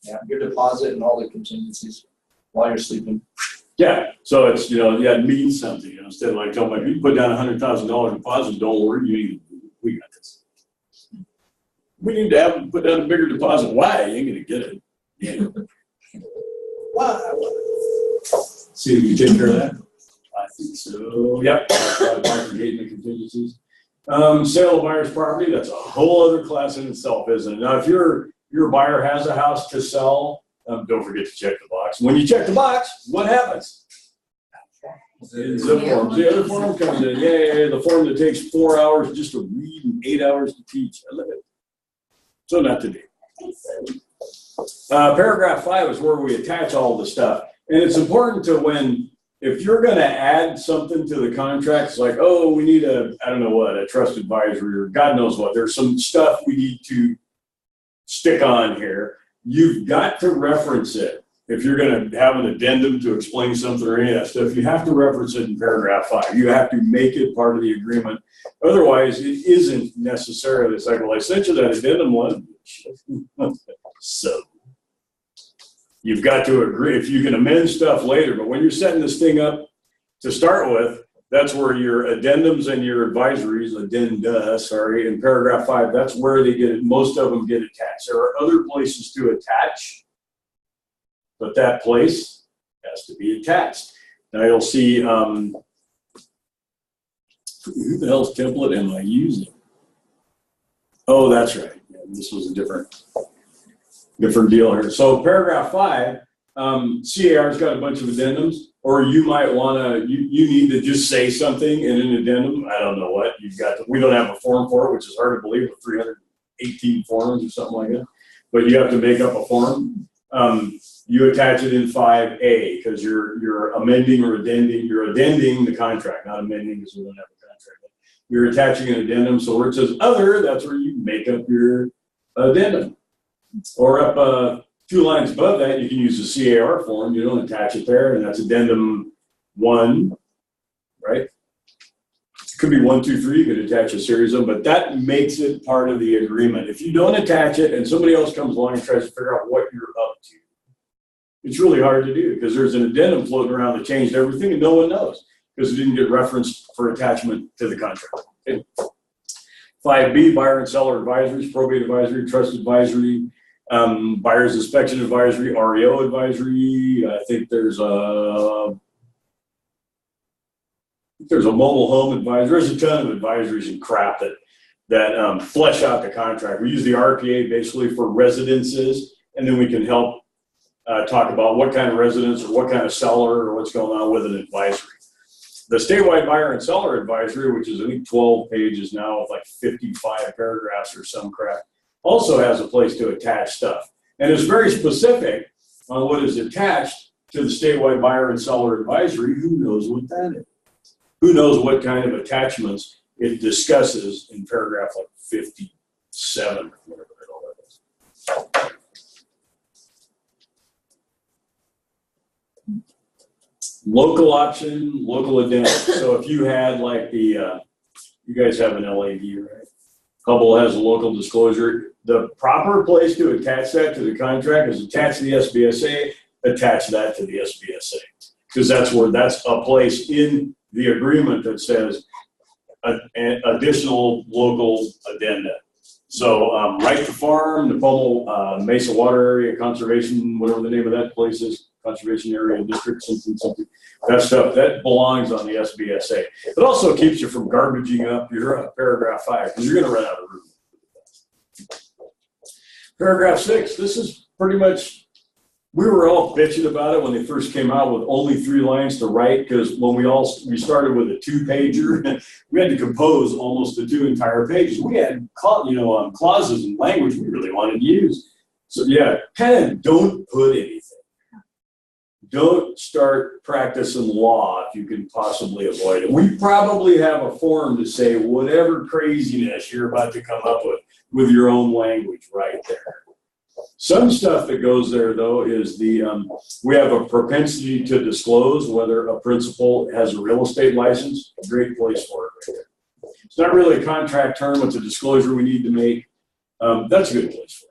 Yeah, your deposit and all the contingencies while you're sleeping. Yeah. So it's, yeah, it means something. Instead of like telling my people, put down $100,000 deposit, don't worry, we got this. We need to have them put down a bigger deposit. Why? You ain't going to get it. Yeah. Why? See if you take care of that. I think so. Yep. Bifurcating the contingencies. Sale of buyer's property, that's a whole other class in itself, isn't it? Now, if your buyer has a house to sell, don't forget to check the box. When you check the box, what happens? It's the form. The other form comes in. Yeah, the form that takes 4 hours just to read and 8 hours to teach. I love it. So not today. Paragraph 5 is where we attach all the stuff. And it's important to if you're going to add something to the contract, it's like, oh, we need a trust advisory or God knows what. There's some stuff we need to stick on here. You've got to reference it. If you're going to have an addendum to explain something or any of that stuff, you have to reference it in paragraph 5. You have to make it part of the agreement. Otherwise, it isn't necessarily, it's like, well, I sent you that addendum one. So you've got to agree. If you can amend stuff later, but when you're setting this thing up to start with, that's where your addendums and your advisories, in paragraph 5, that's where they get it. Most of them get attached. There are other places to attach, but that place has to be attached. Now you'll see, who the hell's template am I using? Oh, that's right. Yeah, this was a different deal here. So paragraph 5, CAR's got a bunch of addendums, or you might want to, you need to just say something in an addendum. I don't know what you've got. We don't have a form for it, which is hard to believe with 318 forms or something like that. But you have to make up a form. You attach it in 5A because you're amending or addending. You're addending the contract, not amending because we don't have a contract. You're attaching an addendum. So where it says other, that's where you make up your addendum. Or up 2 lines above that, you can use the CAR form. You don't attach it there, and that's addendum 1, right? It could be 1, 2, 3. You could attach a series of them, but that makes it part of the agreement. If you don't attach it and somebody else comes along and tries to figure out what you're up to, it's really hard to do because there's an addendum floating around that changed everything and no one knows because it didn't get referenced for attachment to the contract. Okay. 5B, buyer and seller advisories, probate advisory, trust advisory, buyer's inspection advisory, REO advisory. I think there's a mobile home advisory. There's a ton of advisories and crap that flesh out the contract. We use the RPA basically for residences, and then we can help talk about what kind of residence or what kind of seller or what's going on with an advisory. The statewide buyer and seller advisory, which is I think 12 pages now with like 55 paragraphs or some crap, also has a place to attach stuff. And it's very specific on what is attached to the statewide buyer and seller advisory. Who knows what that is? Who knows what kind of attachments it discusses in paragraph like 57 or whatever it all is. Local option, local addendum. So if you had like you guys have an LAD, right? Hubbell has a local disclosure. The proper place to attach that to the contract is attach the SBSA, attach that to the SBSA. Because that's a place in the agreement that says additional local addenda. So Right to Farm, Napomo Mesa Water Area Conservation, whatever the name of that place is, conservation area district, something. That stuff, that belongs on the SBSA. It also keeps you from garbaging up your paragraph 5, because you're gonna run out of room. Paragraph 6, this is pretty much, we were all bitching about it when they first came out with only 3 lines to write, because when we started with a 2-pager, we had to compose almost the 2 entire pages. We had clauses and language we really wanted to use. So yeah, kind of don't put anything. Don't start practicing law if you can possibly avoid it. We probably have a form to say whatever craziness you're about to come up with your own language right there. Some stuff that goes there, though, is we have a propensity to disclose whether a principal has a real estate license. A great place for it right there. It's not really a contract term, it's a disclosure we need to make. That's a good place for it.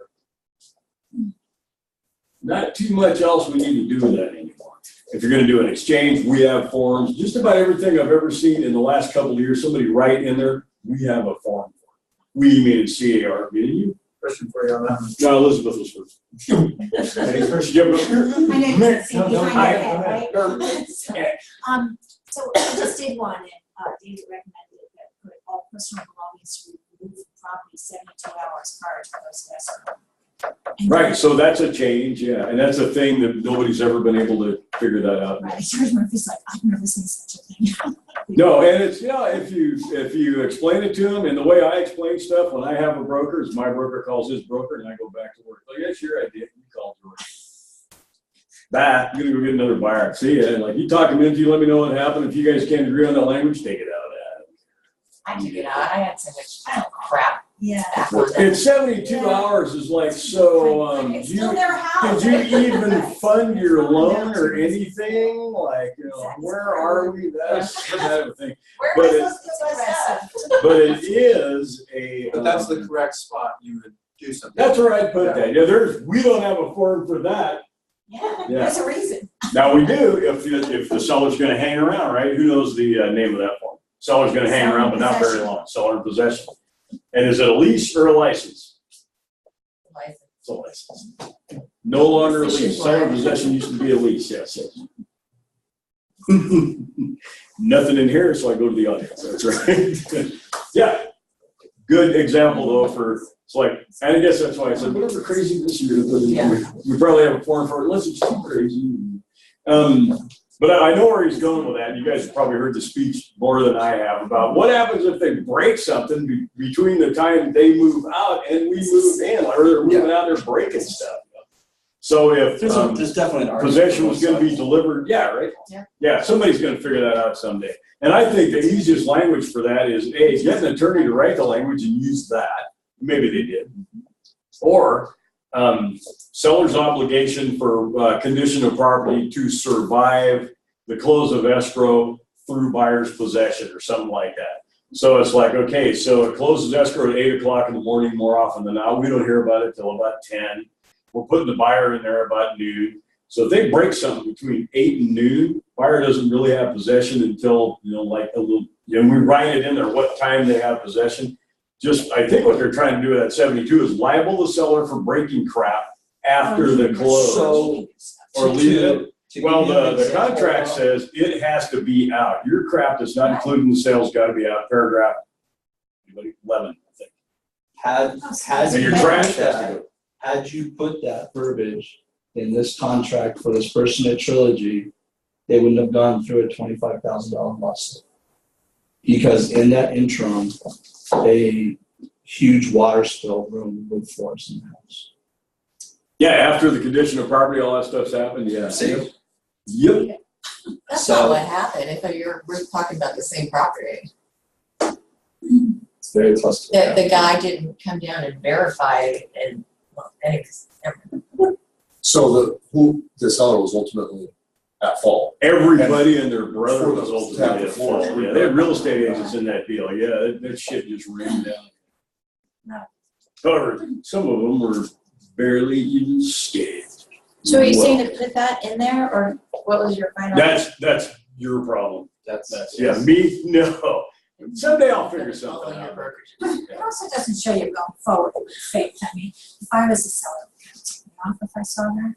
Not too much else we need to do with that anymore. If you're going to do an exchange, we have forms. Just about everything I've ever seen in the last couple of years, somebody write in there, we have a form for it. We mean CAR, meaning you. Question for you on that one. No, Elizabeth was first. Ladies first. Yeah, but My name is behind your head, Go right? So I just did one, and David recommended that put all personal belongings to be removed from property 72 hours prior to close of escrow. right, so that's a change, yeah, and that's a thing that nobody's ever been able to figure that out. Right, George Murphy's like, I've never seen such a thing. No, and it's, if you explain it to them, and the way I explain stuff when I have a broker is my broker calls his broker, and I go back to work. Like, yeah, sure I did. You called George. Bye. I'm gonna go get another buyer. See ya. And like, you talk him into, let me know what happened. If you guys can't agree on that language, take it out of that. I took it out. I had so much crap Yeah. back on that. And 72 hours is like, so, It's still their house. did you even fund your loan or anything? Like, where are we? That's kind of a thing. Where But am I supposed to put my stuff? But it is a. But that's the correct spot you would do something. That's where I'd put that. Yeah, we don't have a form for that. Yeah, Yeah. there's a reason. Now we do if the seller's going to hang around, right? Who knows the name of that form? Seller's going to hang around, but not very long. Seller in possession. And is it a lease or a license? License. It's a license. No longer a lease. Seller in possession used to be a lease. Yes. Nothing in here, so I go to the audience. That's right. Yeah. Good example though it's like, and I guess that's why I said whatever crazy this you're gonna put in. Yeah. We probably have a form for it unless it's too crazy. But I know where he's going with that. You guys have probably heard the speech more than I have about what happens if they break something between the time they move out and we move in, or they're moving out, they're breaking stuff. So if There's definitely an argument. possession was going to be delivered, yeah, right? Yeah, somebody's going to figure that out someday. And I think the easiest language for that is, A, get an attorney to write the language and use that. Maybe they did. Or seller's obligation for condition of property to survive the close of escrow through buyer's possession or something like that. So it's like, okay, so it closes escrow at 8 o'clock in the morning more often than not. We don't hear about it till about 10. We're putting the buyer in there about noon. So if they break something between 8 and noon, buyer doesn't really have possession until, like a little, we write it in there what time they have possession. I think what they're trying to do with that 72 is libel the seller for breaking crap after the close. Or leave it. Well, the contract says it has to be out. Your crap that's not included in the sale's got to be out. Paragraph 11, I think. Had So you your put trash has to that- go. had you put that verbiage in this contract for this person at Trilogy, they wouldn't have gone through a $25,000 lawsuit. Because in that interim, a huge water spill ruined wood floors in the house. Yeah, after the condition of property, all that stuff's happened, yeah. See? Yep. That's So- not what happened. If we're talking about the same property. It's very close to that. The guy didn't come down and verify it and, well, anyways. So the seller was ultimately at fault. Everybody and their brother For was the- ultimately at fault. Yeah, they had real estate agents in that deal. Yeah, that shit just ran down. However, some of them were barely even scathed. So are you saying to put that in there, or what was your final? That's your problem. That's Yeah, me, no. Someday I'll figure something Following your out. brokerage. It also doesn't show you going forward with faith. I mean, if I was a seller, would it take me off if I saw that?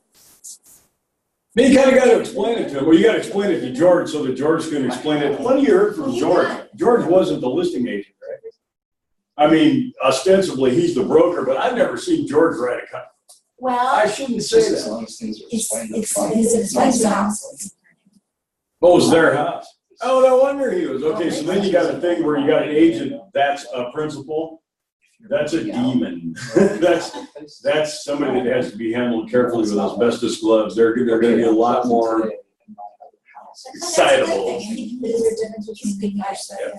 Then you kind of got to explain it to him, or you got to explain it to George so that George can explain it. Plenty you heard from George. George wasn't the listing agent, right? I mean, ostensibly he's the broker, but I've never seen George write a contract. Well, I shouldn't say As that. long as things are it's, explained it's, upfront. it's his house. What was their house? Oh, no wonder he was. Okay, so then you got a thing where you got an agent, that's a principal. That's a demon. That's somebody that has to be handled carefully with asbestos gloves. They're gonna be a lot more excitable.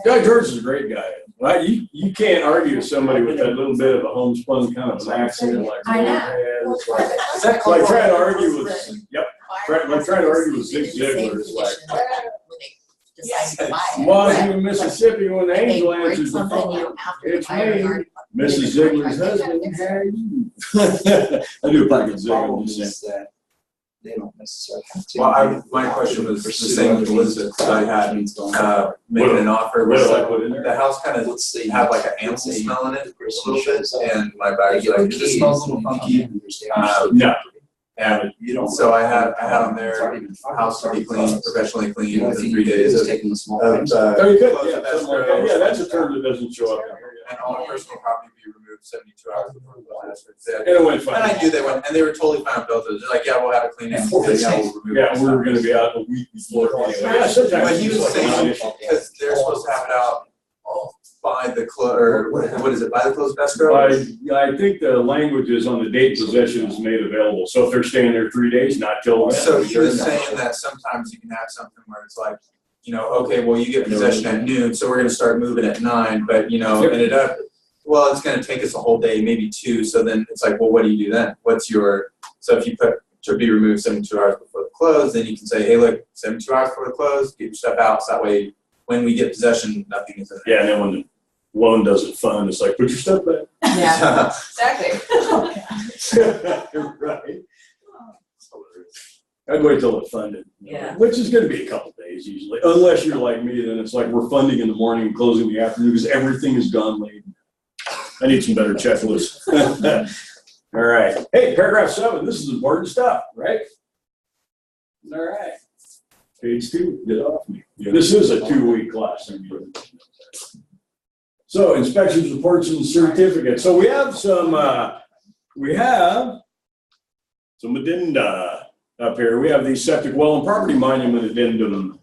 Guy George is a great guy. Well, you can't argue with somebody with that little bit of a homespun kind of an accent like I know. that. It's like trying to argue with, yep, like trying to argue with Zig Ziglar. It's like, well, I'm in Mississippi when the angel answers the phone. It's me, Mrs. Ziegler's husband. How are you? I do a pocket Ziegler. Is that they don't necessarily have to. Well, my question was the same with Elizabeth, that I had, making an offer. What Was did I like, put in there? the house kind of Let's say had like an animal smell in it a little bit, and my buyer's like, this smells a little funky. No. And You don't. so I had on there, house to be clean, professionally clean within 3 days of, taking the small of, things. Oh, you could, close yeah, of something like escrow. that. Yeah, that's a term that doesn't show up in here. And all personal property be removed 72 hours before the last. And it went And I fine. knew they went, and they were totally fine with both of those. They're like, yeah, we'll have it cleaned. Before they Yeah, we'll remove Yeah, it. we were gonna be out a week before anyway. Yeah, sometimes. But he was it's like saying, non-issue. because they're supposed to have it out by the or what is it, by the close of escrow? I think the language is on the date possession is made available. So if they're staying there 3 days, not till then. So he was saying that sometimes you can have something where it's like, okay, well, you get possession at noon, so we're gonna start moving at 9, but ended up, well, it's gonna take us a whole day, maybe 2, so then it's like, well, what do you do then? So if you put to be removed 72 hours before the close, then you can say, hey, look, 72 hours before the close, get your stuff out, so that way, when we get possession, nothing is in there. Yeah, and then when the loan doesn't fund, it's like, put your stuff back. Yeah, exactly. Right. I'd wait till it funded. Yeah. Which is gonna be a couple days usually, unless you're like me, then it's like we're funding in the morning and closing in the afternoon because everything is gone late. I need some better checklists. All right. Hey, paragraph 7, this is important stuff, right? All right. Page 2, get off me. This is a 2-week class. So inspections, reports, and certificates. So we have some addenda up here. We have the septic well and property monument addendum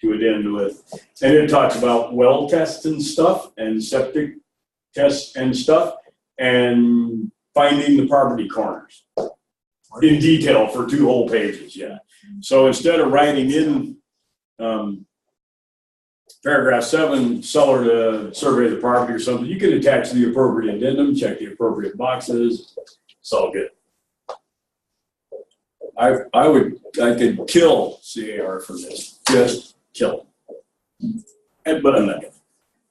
to addend with. And it talks about well tests and stuff and septic tests and stuff and finding the property corners in detail for 2 whole pages, yeah. So instead of writing in paragraph 7, seller to survey the property or something, you can attach the appropriate addendum, check the appropriate boxes. It's all good. I could kill CAR for this, just kill it. But I'm not gonna.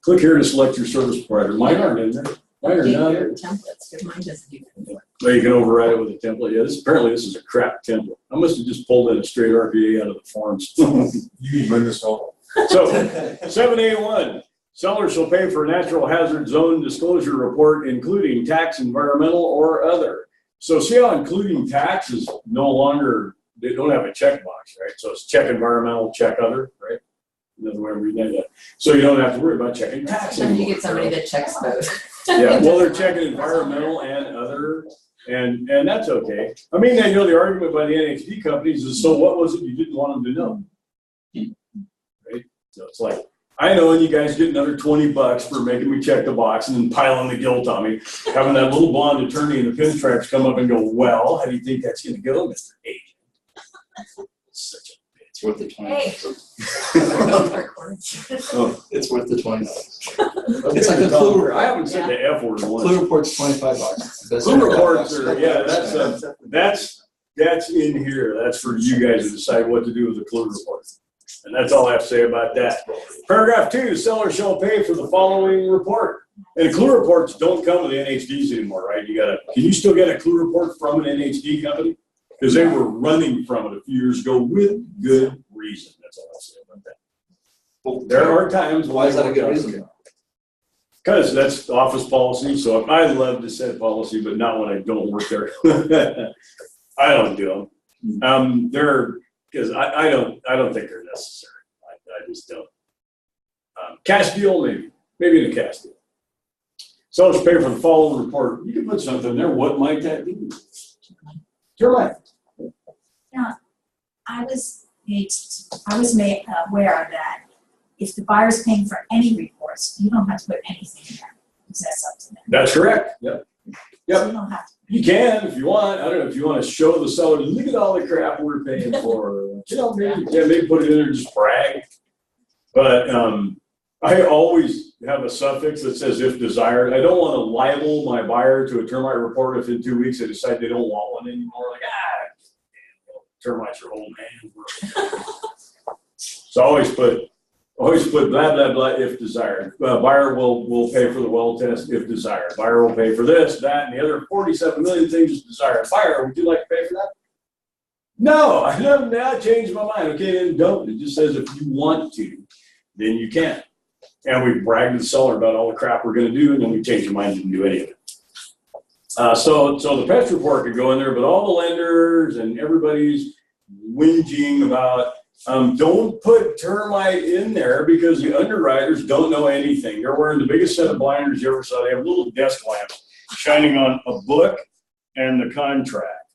Click here to select your service provider. Mine aren't in there. Mine are not. Your templates, because mine doesn't do that. Well, you can override it with a template. Yeah, apparently this is a crap template. I must have just pulled in a straight RPA out of the forms. You need Linda's help. So, 7A1, seller shall pay for natural hazard zone disclosure report, including tax, environmental, or other. So see how including tax is no longer, they don't have a checkbox, right? So it's check environmental, check other, right? Another way of reading that. So you don't have to worry about checking tax Then you anymore. get somebody that checks both. Yeah, well, they're checking environmental and other, and that's okay. I mean, the argument by the NHD companies is, so what was it you didn't want them to know? Right? So it's like, I know, and you guys get another $20 for making me check the box and then piling the guilt on me. Having that little blonde attorney in the pinstripes come up and go, well, how do you think that's gonna go, Mr. Agent? Such a It's worth the $20. Hey. Oh. It's worth the $20. Okay, It's like a Tom, clue. I haven't said the F word once. Clue report's $25. Best Clue part. reports are, yeah, that's in here. That's for you guys to decide what to do with the clue report. And that's all I have to say about that. Paragraph 2, seller shall pay for the following report. And clue reports don't come with NHDs anymore, right? Can you still get a clue report from an NHD company? Because they were running from it a few years ago with good reason. That's all I'll say about that. Well, There are times when why is that a good reason? because that's office policy, so I love to set policy, but not when I don't work there. I don't do them. Because I don't think they're necessary. I just don't. Cash deal, maybe in a cash deal. Sellers pay for the following report. You can put something there. What might that be? Termite. Now, I was made aware that if the buyer's paying for any reports, you don't have to put anything in there, because that's up to them. That's correct. Yep. So Yep. you don't have to. You can if you want. I don't know if you want to show the seller, look at all the crap we're paying for. Maybe put it in there and just brag. But I always have a suffix that says if desired. I don't want to libel my buyer to a termite report if in 2 weeks they decide they don't want one anymore. Like, termites are old man. So I always put blah, blah, blah, if desired. Buyer will pay for the well test if desired. Buyer will pay for this, that, and the other 47 million things if desired. Buyer, would you like to pay for that? No, I have now changed my mind. Okay, then don't. It just says if you want to, then you can. And we brag to the seller about all the crap we're going to do, and then we change your mind and didn't do any of it. So the pest report could go in there, but all the lenders and everybody's whinging about don't put termite in there because the underwriters don't know anything. They're wearing the biggest set of blinders you ever saw. They have little desk lamps shining on a book and the contract.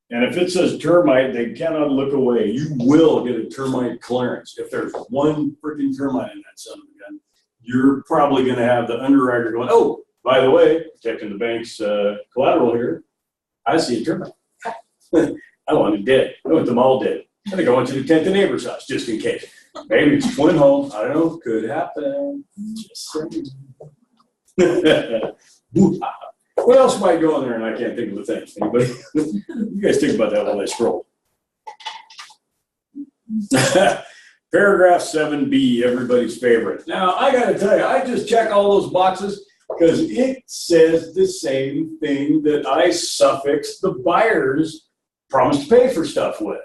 And if it says termite, they cannot look away. You will get a termite clearance. If there's one freaking termite in that son of a gun, you're probably going to have the underwriter going, oh, by the way, checking the bank's collateral here, I see a termite. I want it dead. I want them all dead. I think I want you to tent the neighbor's house just in case. Maybe it's a twin home. I don't know. Could happen. Just saying. What else might go in there and I can't think of a thing? Anybody? You guys think about that while I scroll. Paragraph 7B, everybody's favorite. Now, I got to tell you, I just check all those boxes because it says the same thing that I suffix the buyer's promise to pay for stuff with.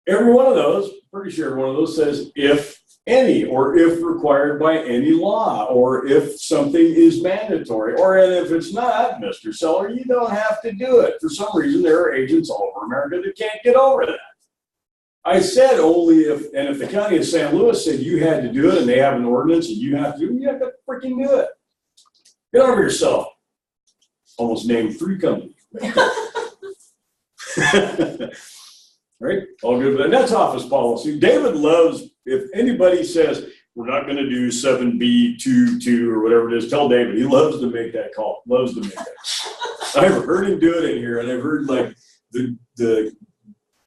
Every one of those, pretty sure every one of those says if any, or if required by any law, or if something is mandatory, or and if it's not, Mr. Seller, you don't have to do it. For some reason, there are agents all over America that can't get over that. I said only if, and if the county of San Luis said you had to do it and they have an ordinance and you have to do it, you have to freaking do it. Get over yourself. Almost named 3 companies. Right? All good. And that's office policy. David loves, if anybody says, we're not going to do 7B22 or whatever it is, tell David. He loves to make that call. Loves to make that. I've heard him do it in here, and I've heard like the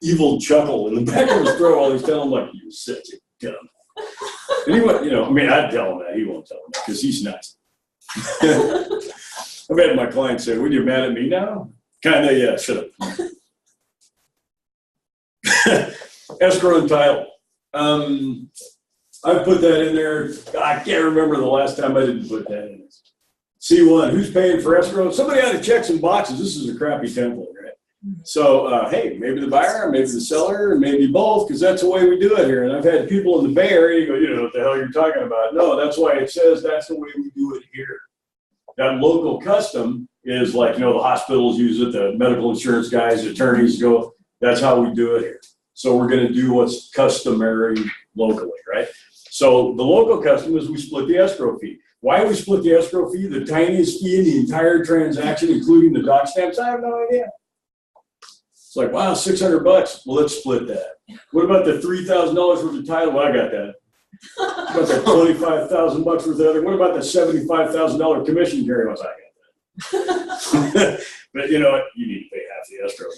evil chuckle in the back of his throat while he's telling him, like, you're such a dumb. And he went, I mean, I'd tell him that. He won't tell him that because he's nuts. I've had my clients say, "Were you mad at me now?" Kind of, yeah, shut up. Escrow and title. I put that in there. I can't remember the last time I didn't put that in. C1, who's paying for escrow? Somebody ought to check some boxes. This is a crappy template, right? So, hey, maybe the buyer, maybe the seller, maybe both, because that's the way we do it here. And I've had people in the Bay Area go, you know what the hell you're talking about. No, that's why it says that's the way we do it here. That local custom is like, the hospitals use it, the medical insurance guys, attorneys go, that's how we do it here. So we're going to do what's customary locally, right? So the local custom is we split the escrow fee. Why we split the escrow fee, the tiniest fee in the entire transaction, including the doc stamps, I have no idea. It's like, wow, $600. Well, let's split that. What about the $3,000 worth of title? Well, I got that. What about that $25,000 worth of other? What about the $75,000 commission carry? I got that. But you know what? You need to pay half the escrow.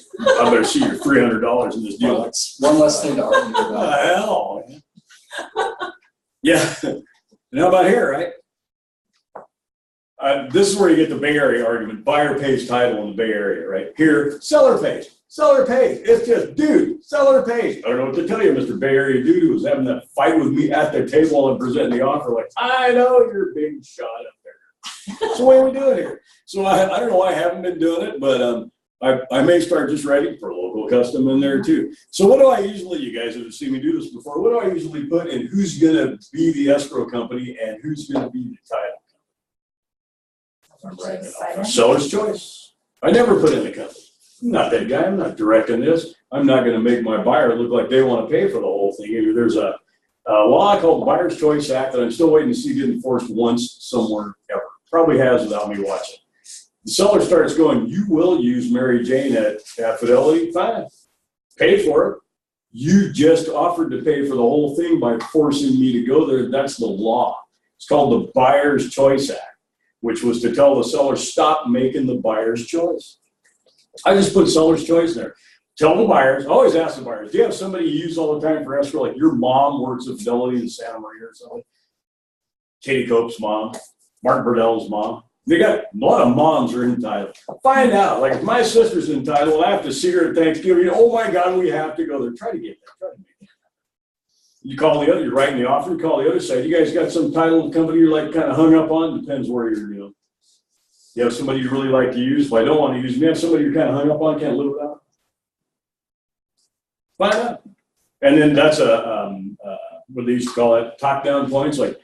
I better see your $300 in this deal. Well, it's one less thing to argue What about. the hell? Yeah. And how about here, right? This is where you get the Bay Area argument. Buyer pays title in the Bay Area, right? Here, seller pays. Seller pays. It's just, dude, seller pays. I don't know what to tell you, Mr. Bay Area dude who was having that fight with me at the table and presenting the offer. Like, I know you're a big shot up there. That's the way we do it here. So I don't know why I haven't been doing it, but I may start just writing for local custom in there too. So what do I usually, you guys have seen me do this before, what do I usually put in who's going to be the escrow company and who's going to be the title company? I'm writing it off. Seller's choice. I never put in the company. I'm not that guy. I'm not directing this. I'm not going to make my buyer look like they want to pay for the whole thing. Either there's a law called Buyer's Choice Act that I'm still waiting to see get enforced once somewhere ever. Probably has without me watching. The seller starts going, you will use Mary Jane at Fidelity? Fine. Pay for it. You just offered to pay for the whole thing by forcing me to go there. That's the law. It's called the Buyer's Choice Act, which was to tell the seller, stop making the buyer's choice. I just put seller's choice there. Tell the buyers, always ask the buyers, do you have somebody you use all the time for escrow? Like your mom works at Fidelity in Santa Maria or something. Katie Cope's mom, Mark Burdell's mom. They got a lot of moms are entitled. Find out. Like if my sister's entitled, I have to see her at Thanksgiving. Oh my God, we have to go there. Try to get that. Try to make that. You call the other, you're writing the offer, you call the other side. You guys got some title company you're like kind of hung up on? Depends where you're, you have somebody you really like to use. Well, I don't want to use. You have somebody you're kind of hung up on, can't live without. Find out. And then that's what they used to call it, top-down points. Like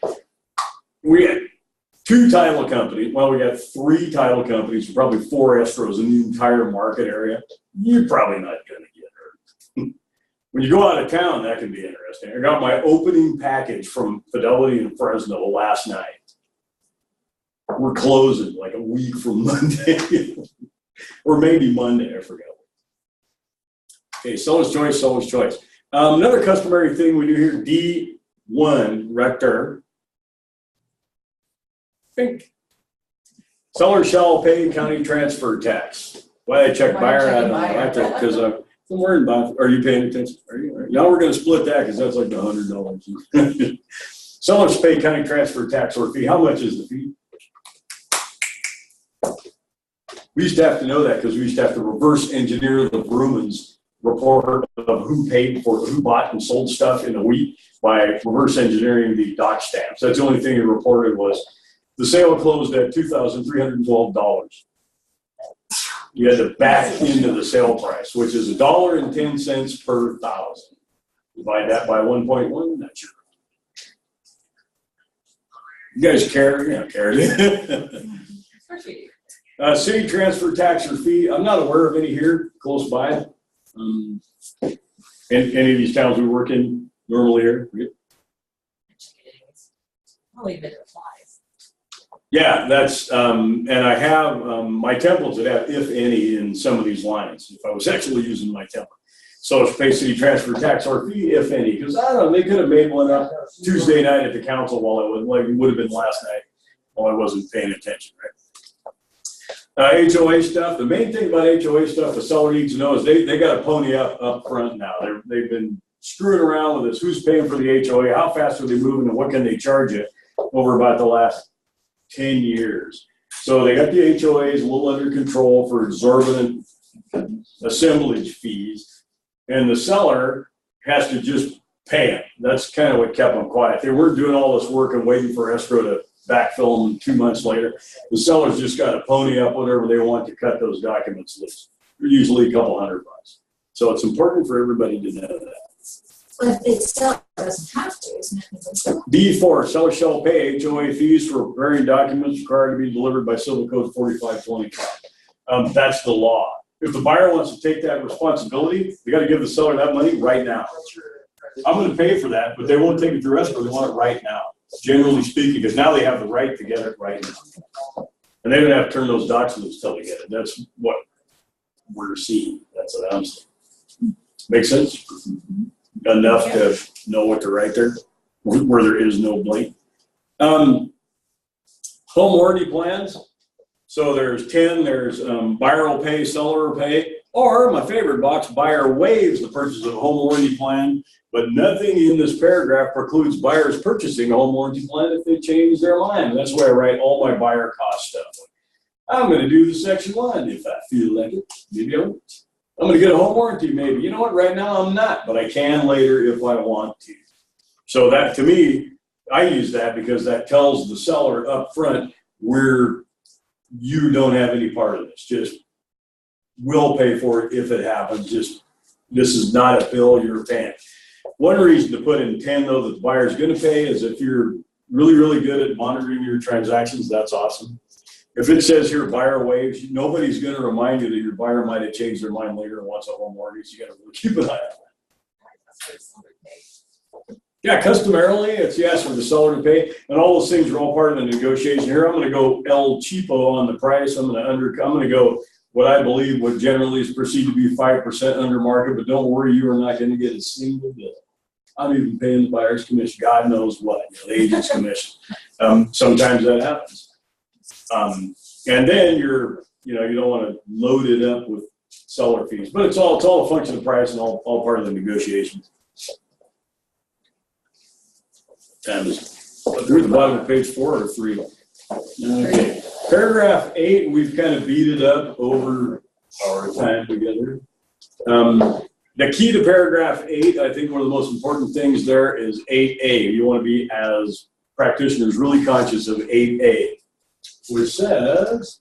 we had 2 title companies. Well, we got 3 title companies, probably 4 escrows in the entire market area. You're probably not going to get hurt. When you go out of town, that can be interesting. I got my opening package from Fidelity in Fresno last night. We're closing like a week from Monday, or maybe Monday, I forgot. Okay, seller's choice, seller's choice. Another customary thing we do here, D1, rector. Think. Seller shall pay county transfer tax. Why I check buyer out on that because I'm worried about. Are you paying attention? Are you? Right. Now we're going to split that because that's like $100. Sellers pay county transfer tax or fee. How much is the fee? We used to have to know that because we used to have to reverse engineer the Vrooman's report of who paid for who bought and sold stuff in a week by reverse engineering the doc stamps. That's the only thing it reported was the sale closed at $2,312. You had to back into the sale price, which is $1.10 per 1,000. Divide that by 1.1, not sure. You guys care? You don't care. City transfer tax or fee. I'm not aware of any here close by. In any of these towns we work in normally here. Probably that applies. Yeah, that's and I have my templates that have if any in some of these lines. If I was actually using my template, so it's pay city transfer tax or fee if any, because I don't know, they could have made one up Tuesday night at the council while I was like it would have been last night while I wasn't paying attention, right? HOA stuff. The main thing about HOA stuff the seller needs to know is they got to pony up front now. They've been screwing around with this. Who's paying for the HOA? How fast are they moving? And what can they charge it over about the last 10 years? So they got the HOAs a little under control for exorbitant assemblage fees, and the seller has to just pay it. That's kind of what kept them quiet. They weren't doing all this work and waiting for escrow to backfill them 2 months later. The seller's just got to pony up whatever they want to cut those documents loose. They're usually a couple $100. So it's important for everybody to know that. But the seller doesn't have to, isn't it? D4, seller shall pay HOA fees for preparing documents required to be delivered by Civil Code 4525. That's the law. If the buyer wants to take that responsibility, they got to give the seller that money right now. I'm going to pay for that, but they won't take it through escrow. They want it right now. Generally speaking, because now they have the right to get it right now. And they don't have to turn those documents till they get it. That's what we're seeing. That's what I'm saying. Make sense? Enough to know what to write there, where there is no blank. Home warranty plans. So there's 10, there's buyer will pay, seller will pay, or my favorite box, buyer waives the purchase of a home warranty plan, but nothing in this paragraph precludes buyers purchasing a home warranty plan if they change their mind. That's why I write all my buyer cost stuff. I'm going to do the section 1 if I feel like it. Maybe I won't. I'm going to get a home warranty maybe. You know what? Right now I'm not, but I can later if I want to. So that, to me, I use that because that tells the seller up front where you don't have any part of this. Just we'll pay for it if it happens. Just this is not a bill you're paying. One reason to put in 10 though that the buyer is going to pay is if you're really, really good at monitoring your transactions, that's awesome. If it says here buyer waives, nobody's gonna remind you that your buyer might have changed their mind later and wants a home mortgage. You gotta really keep an eye on that. Yeah, customarily, it's yes for the seller to pay, and all those things are all part of the negotiation. Here, I'm gonna go El Cheapo on the price. I'm gonna go what I believe what generally is perceived to be 5% under market, but don't worry, you are not gonna get a single bill. I'm even paying the buyer's commission. God knows what, the agent's commission. Sometimes that happens. And then you don't want to load it up with seller fees, but it's all a function of price and all part of the negotiations. And through the bottom of page 4 or 3. Okay. Paragraph 8, we've kind of beat it up over our time together. The key to paragraph 8, I think one of the most important things there is 8A. You want to be, as practitioners, really conscious of 8A, which says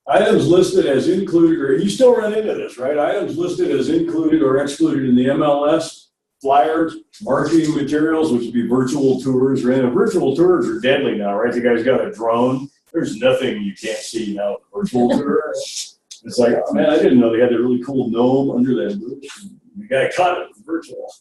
items listed as included, or you still run into this, right? Items listed as included or excluded in the MLS, flyers, marketing materials, which would be virtual tours. Right? Virtual tours are deadly now, right? The guy's got a drone. There's nothing you can't see now with a virtual tour. It's like, oh man, I didn't know they had that really cool gnome under that bush. The guy caught it with virtual.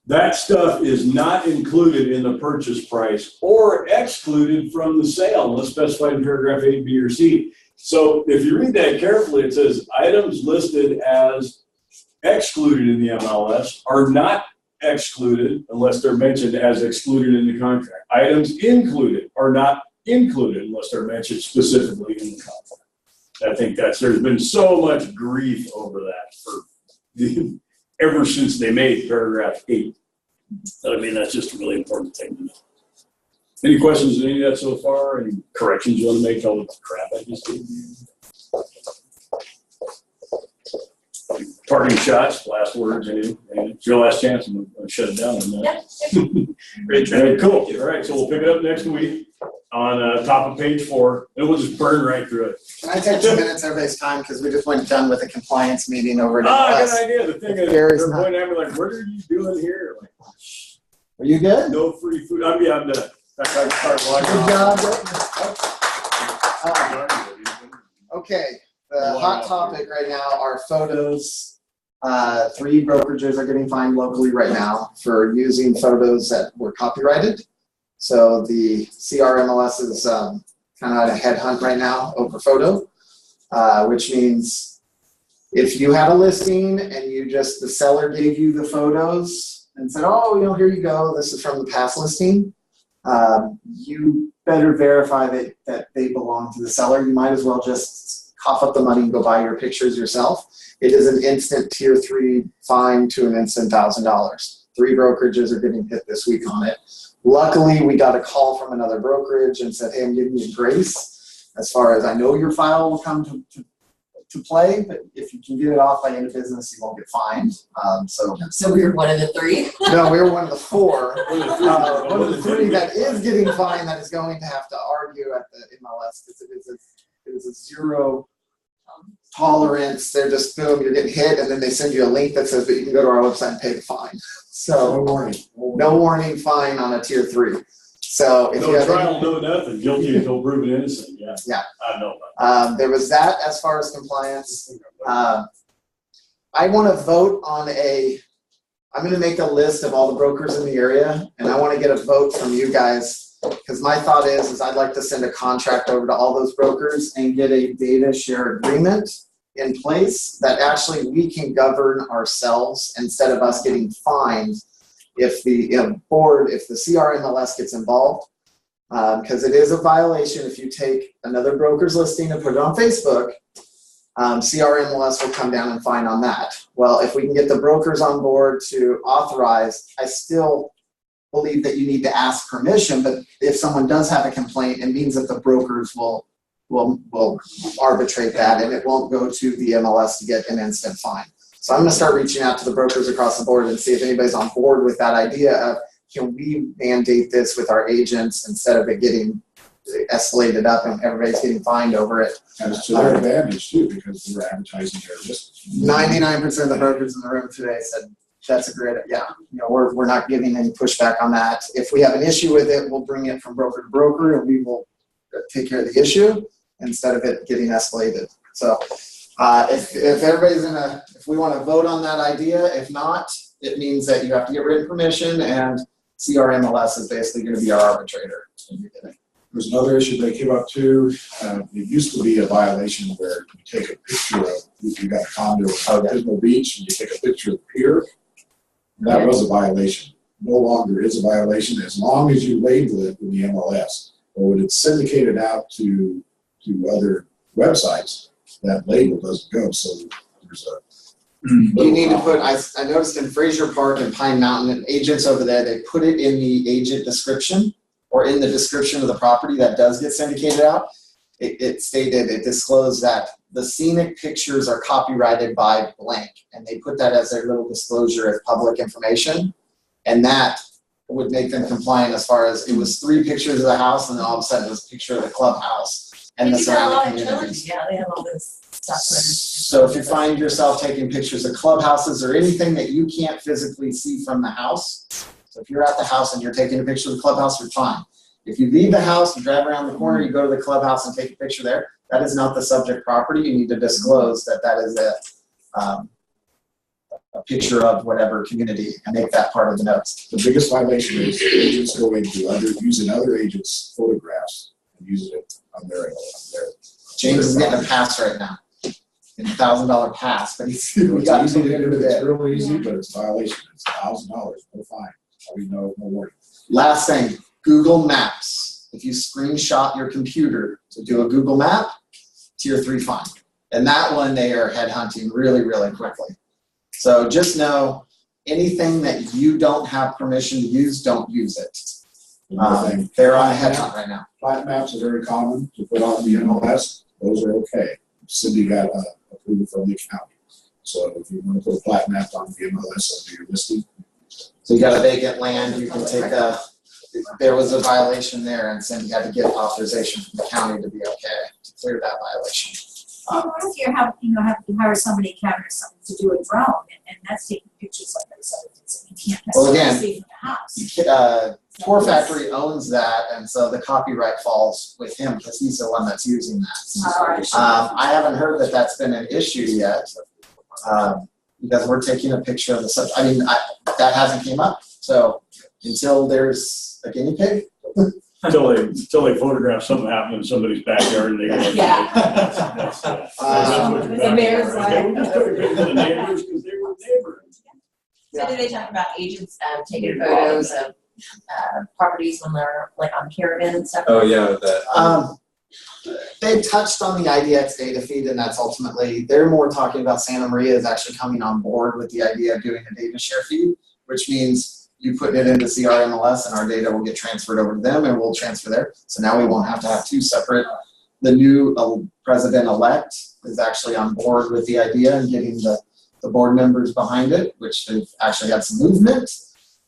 That stuff is not included in the purchase price or excluded from the sale unless specified in paragraph 8, B, or C. So if you read that carefully, it says items listed as excluded in the MLS are not excluded unless they're mentioned as excluded in the contract. Items included are not included unless they're mentioned specifically in the contract. I think there's been so much grief over that ever since they made paragraph 8. I mean, that's just a really important thing to know. Any questions on any of that so far? Any corrections you want to make to all the crap I just gave you? Parting shots, last words, anything? It's your last chance. I'm going to shut it down. Great. All right, cool. All right, so we'll pick it up next week on top of page 4, and we'll just burn right through it. Can I take 2 minutes of everybody's time because we just went done with a compliance meeting over at good idea. The thing is, they're pointing at me like, what are you doing here? Like, are you good? no free food. I'm done. I start walking. Good job. Okay, the hot topic right now are photos. 3 brokerages are getting fined locally right now for using photos that were copyrighted. So the CRMLS is kind of at a headhunt right now over photo, which means if you had a listing and the seller gave you the photos and said, oh, here you go, this is from the past listing, you better verify that they belong to the seller. You might as well just cough up the money and go buy your pictures yourself. It is an instant tier 3 fine to an instant $1,000. 3 brokerages are getting hit this week on it. Luckily, we got a call from another brokerage and said, hey, I'm giving you grace. As far as I know, your file will come to play, but if you can get it off by end of business, you won't get fined. So we were one of the 3? No, we were one of the 4. One of the 3 that is getting fined that is going to have to argue at the MLS because it is a 0 tolerance. They're just, boom, you're getting hit, and then they send you a link that says that you can go to our website and pay the fine. So no warning fine on a tier 3. So if no trial, no nothing. Guilty until proven innocent. Yeah. I know about that. There was that as far as compliance. I want to vote on I'm going to make a list of all the brokers in the area, and I want to get a vote from you guys because my thought is I'd like to send a contract over to all those brokers and get a data share agreement in place that actually we can govern ourselves instead of us getting fined if the if the CRMLS gets involved, because it is a violation if you take another broker's listing and put it on Facebook. CRMLS will come down and fine on that. Well, if we can get the brokers on board to authorize, I still believe that you need to ask permission, but if someone does have a complaint, it means that the brokers will arbitrate that and it won't go to the MLS to get an instant fine. So I'm going to start reaching out to the brokers across the board and see if anybody's on board with that idea of, can we mandate this with our agents instead of it getting escalated up and everybody's getting fined over it. And it's to their advantage too, because we're advertising their business. 99% of the brokers in the room today said, that's a great, we're not giving any pushback on that. If we have an issue with it, we'll bring it from broker to broker and we will take care of the issue instead of it getting escalated. So if everybody's if we want to vote on that idea, if not, it means that you have to get written permission, and CRMLS is basically going to be our arbitrator. There's another issue that came up too. It used to be a violation where you take a picture of, if you got a condo in Pismo Beach and you take a picture of the pier, that was a violation. No longer is a violation as long as you label it in the MLS. But when it's syndicated out to other websites, that label doesn't go. So there's a You need to put, I noticed in Fraser Park and Pine Mountain, agents over there, they put it in the agent description or in the description of the property that does get syndicated out. It disclosed that the scenic pictures are copyrighted by blank, and they put that as their little disclosure of public information. And that would make them compliant as far as it was 3 pictures of the house, and then all of a sudden it was a picture of the clubhouse and the surrounding communities. Yeah, they have all this stuff. So if you find yourself taking pictures of clubhouses or anything that you can't physically see from the house, so if you're at the house and you're taking a picture of the clubhouse, you're fine. If you leave the house and drive around the corner, you go to the clubhouse and take a picture there, that is not the subject property. You need to disclose that that is a picture of whatever community and make that part of the notes. The biggest violation is agents going to using other agents' photographs and using it on their. James is getting a pass right now. $1,000 pass, but he's we It's got easy to to do. do It's that. real easy, but it's a violation. It's $1,000, no fine. I mean, no warning. Last thing, Google Maps. If you screenshot your computer to do a Google map, tier 3 fine. And that one they are headhunting really, really quickly. So just know anything that you don't have permission to use, don't use it. They're on a headhunt right now. Plat maps are very common to put on the MLS. Those are okay. Cindy got approval from the county. So if you want to put a plat map on the MLS under your listing. So you got a vacant land, you can take there was a violation there, and Cindy had to get authorization from the county to be okay to clear that violation. What if you hire somebody, camera something to do a drone, and that's taking pictures like those other things, and you can't Well, necessarily again, see from the house. Tour Factory owns that, and so the copyright falls with him because he's the one that's using that. I haven't heard that that's been an issue yet, because we're taking a picture of the that hasn't came up. So until there's a guinea pig. Until they photograph something happening in somebody's backyard and they go. That's what The mayor's like- They just took a picture of the neighbors because they were neighbors. So do they talk about agents taking photos of properties when they're like on caravan and stuff? Oh, yeah, that. They touched on the IDX data feed, and that's ultimately, they're more talking about Santa Maria is actually coming on board with the idea of doing a data share feed, which means you put it into CRMLS and our data will get transferred over to them and we'll transfer there. So now we won't have to have 2 separate. The new president-elect is actually on board with the idea and getting the board members behind it, which they've actually had some movement.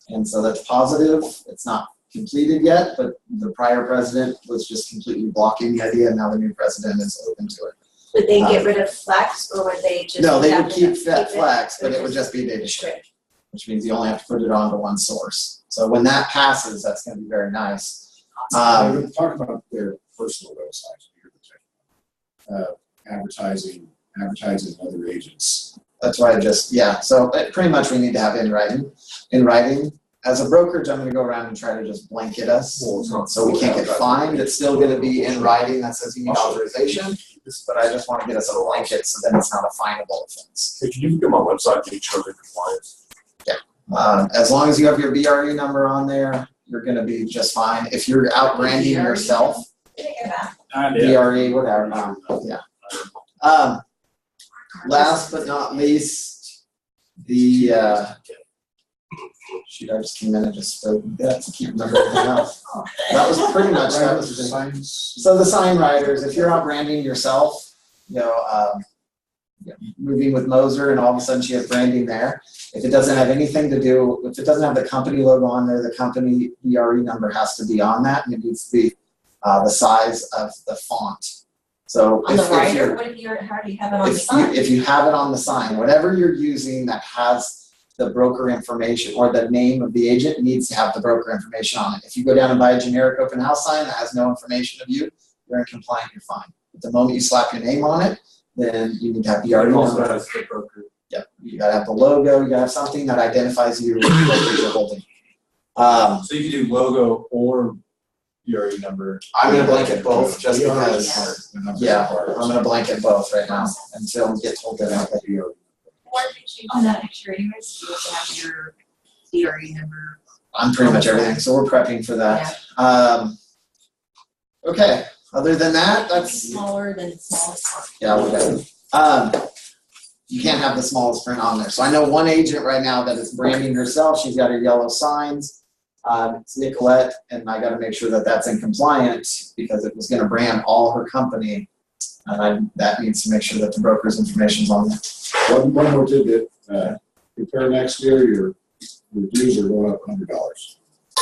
And so that's positive. It's not completed yet, but the prior president was just completely blocking the idea, and now the new president is open to it. Would they get rid of Flex, or would they just? No, they have would to keep that Flex, but it would just be data share, which means you only have to put it onto one source. So when that passes, that's going to be very nice. They're talking about their personal websites, advertising other agents. That's why so pretty much we need to have in writing. As a brokerage, I'm going to go around and try to just blanket us so we can't get fined. It's still going to be in writing that says you need authorization, but I just want to get us a blanket so then it's not a finable offense. Hey, can you get my website to show the compliance? As long as you have your BRE number on there, you're going to be just fine. If you're out branding yourself, BRE, whatever. Last but not least, shoot, I just came in and just spoke. I can't remember anything else. That was pretty much so the sign writers. If you're out branding yourself, moving with Moser, and all of a sudden she has branding there. If it doesn't have anything to do, if it doesn't have the company logo on there, the company BRE number has to be on that, and it needs to be the size of the font. So on the writer, what if how do you have it on the sign? If you have it on the sign, whatever you're using that has the broker information or the name of the agent needs to have the broker information on it. If you go down and buy a generic open house sign that has no information of you, you're in compliant, you're fine. But the moment you slap your name on it, then you need to have the RE It also number. has the broker. Yep, you gotta have the logo, you gotta have something that identifies you with the brokerage you're holding. So you can do logo or URE number. I'm gonna blanket both just The RE because, part, the number yeah, part. I'm gonna blanket both right now until we get told that I have to. One thing on that picture anyways, you also have your DRE number. I'm pretty much everything, so we're prepping for that. Okay, other than that, that's, Smaller than the smallest part. yeah, we're good. You can't have the smallest print on there. So I know one agent right now that is branding herself. She's got her yellow signs. It's Nicolette, and I gotta make sure that that's in compliance because it was gonna brand all her company. And that needs to make sure that the broker's information's on there. One more tidbit, prepare next year, your dues are going up $100.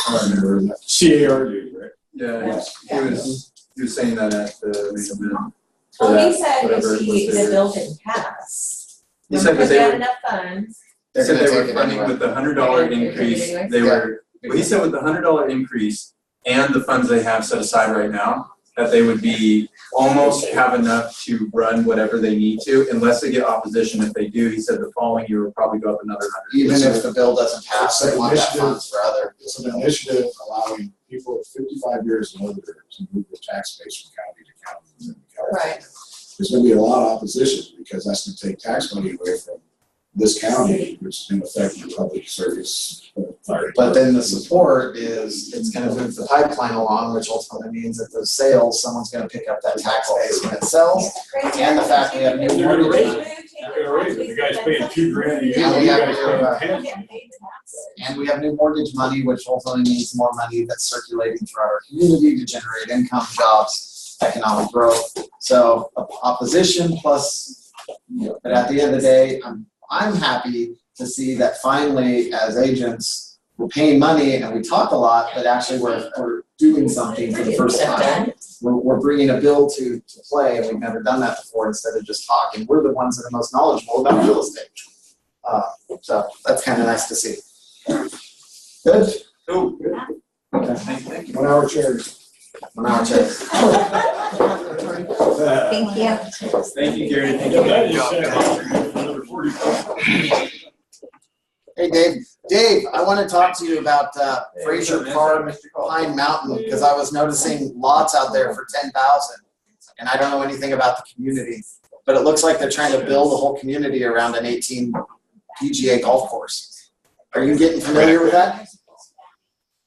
I remember that. CAR dues, right? Yeah, Yes. he was saying that at the meeting. Well, he said whatever if it was the there. bill didn't pass. He said because that they had were, enough funds. he said they gonna were take it funding anyway. with the $100 They're gonna increase, take it anyway? they were, well, he said with the $100 increase and the funds they have set aside right now, that they would be almost have enough to run whatever they need to, unless they get opposition. If they do, he said the following year will probably go up another 100. Even if the bill doesn't pass, they want that funds for other. It's an initiative allowing people 55 years and older to move their tax base from county to county within California. Right. There's gonna be a lot of opposition because that's gonna take tax money away from this county, which is gonna affect the public service. But then the support is, it's gonna move the pipeline along, which ultimately means that those sales, someone's gonna pick up that tax base when it sells. And the fact we have new They're gonna mortgage raise money. They're gonna raise it. The guy's paying $2,000 a year. Yeah, You yeah, guys paying yeah. 10. And we have new mortgage money, which ultimately means more money that's circulating throughout our community to generate income, jobs, economic growth. So opposition plus, but at the end of the day, I'm happy to see that finally, as agents, we're paying money and we talk a lot, but actually we're doing something for the first time. We're bringing a bill to play, and we've never done that before. Instead of just talking, we're the ones that are most knowledgeable about real estate. So that's kind of nice to see. Good. Cool. Okay. Thank you. 1 hour charity. 1 hour check. Thank you. Thank you, Gary. Thank Yeah, you. that just said another 40. Hey, Dave. Dave, I want to talk to you about Fraser Park, Pine Mountain, because I was noticing lots out there for 10,000, and I don't know anything about the community, but it looks like they're trying to build a whole community around an 18 PGA golf course. Are you getting familiar with that?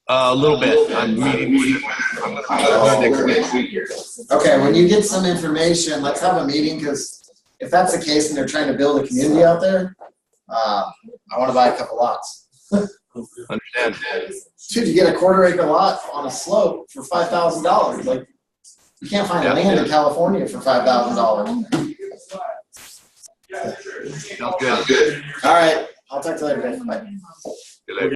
A little bit. I'm meeting with. I'm going to next week here. Okay, when you get some information, let's have a meeting, because if that's the case and they're trying to build a community out there, I want to buy a couple lots. Understand. Dude, you get a quarter-acre lot on a slope for $5,000. Like, you can't find land in California for $5,000. Sounds good. All right, I'll talk to you later, Dave. Bye. See you later.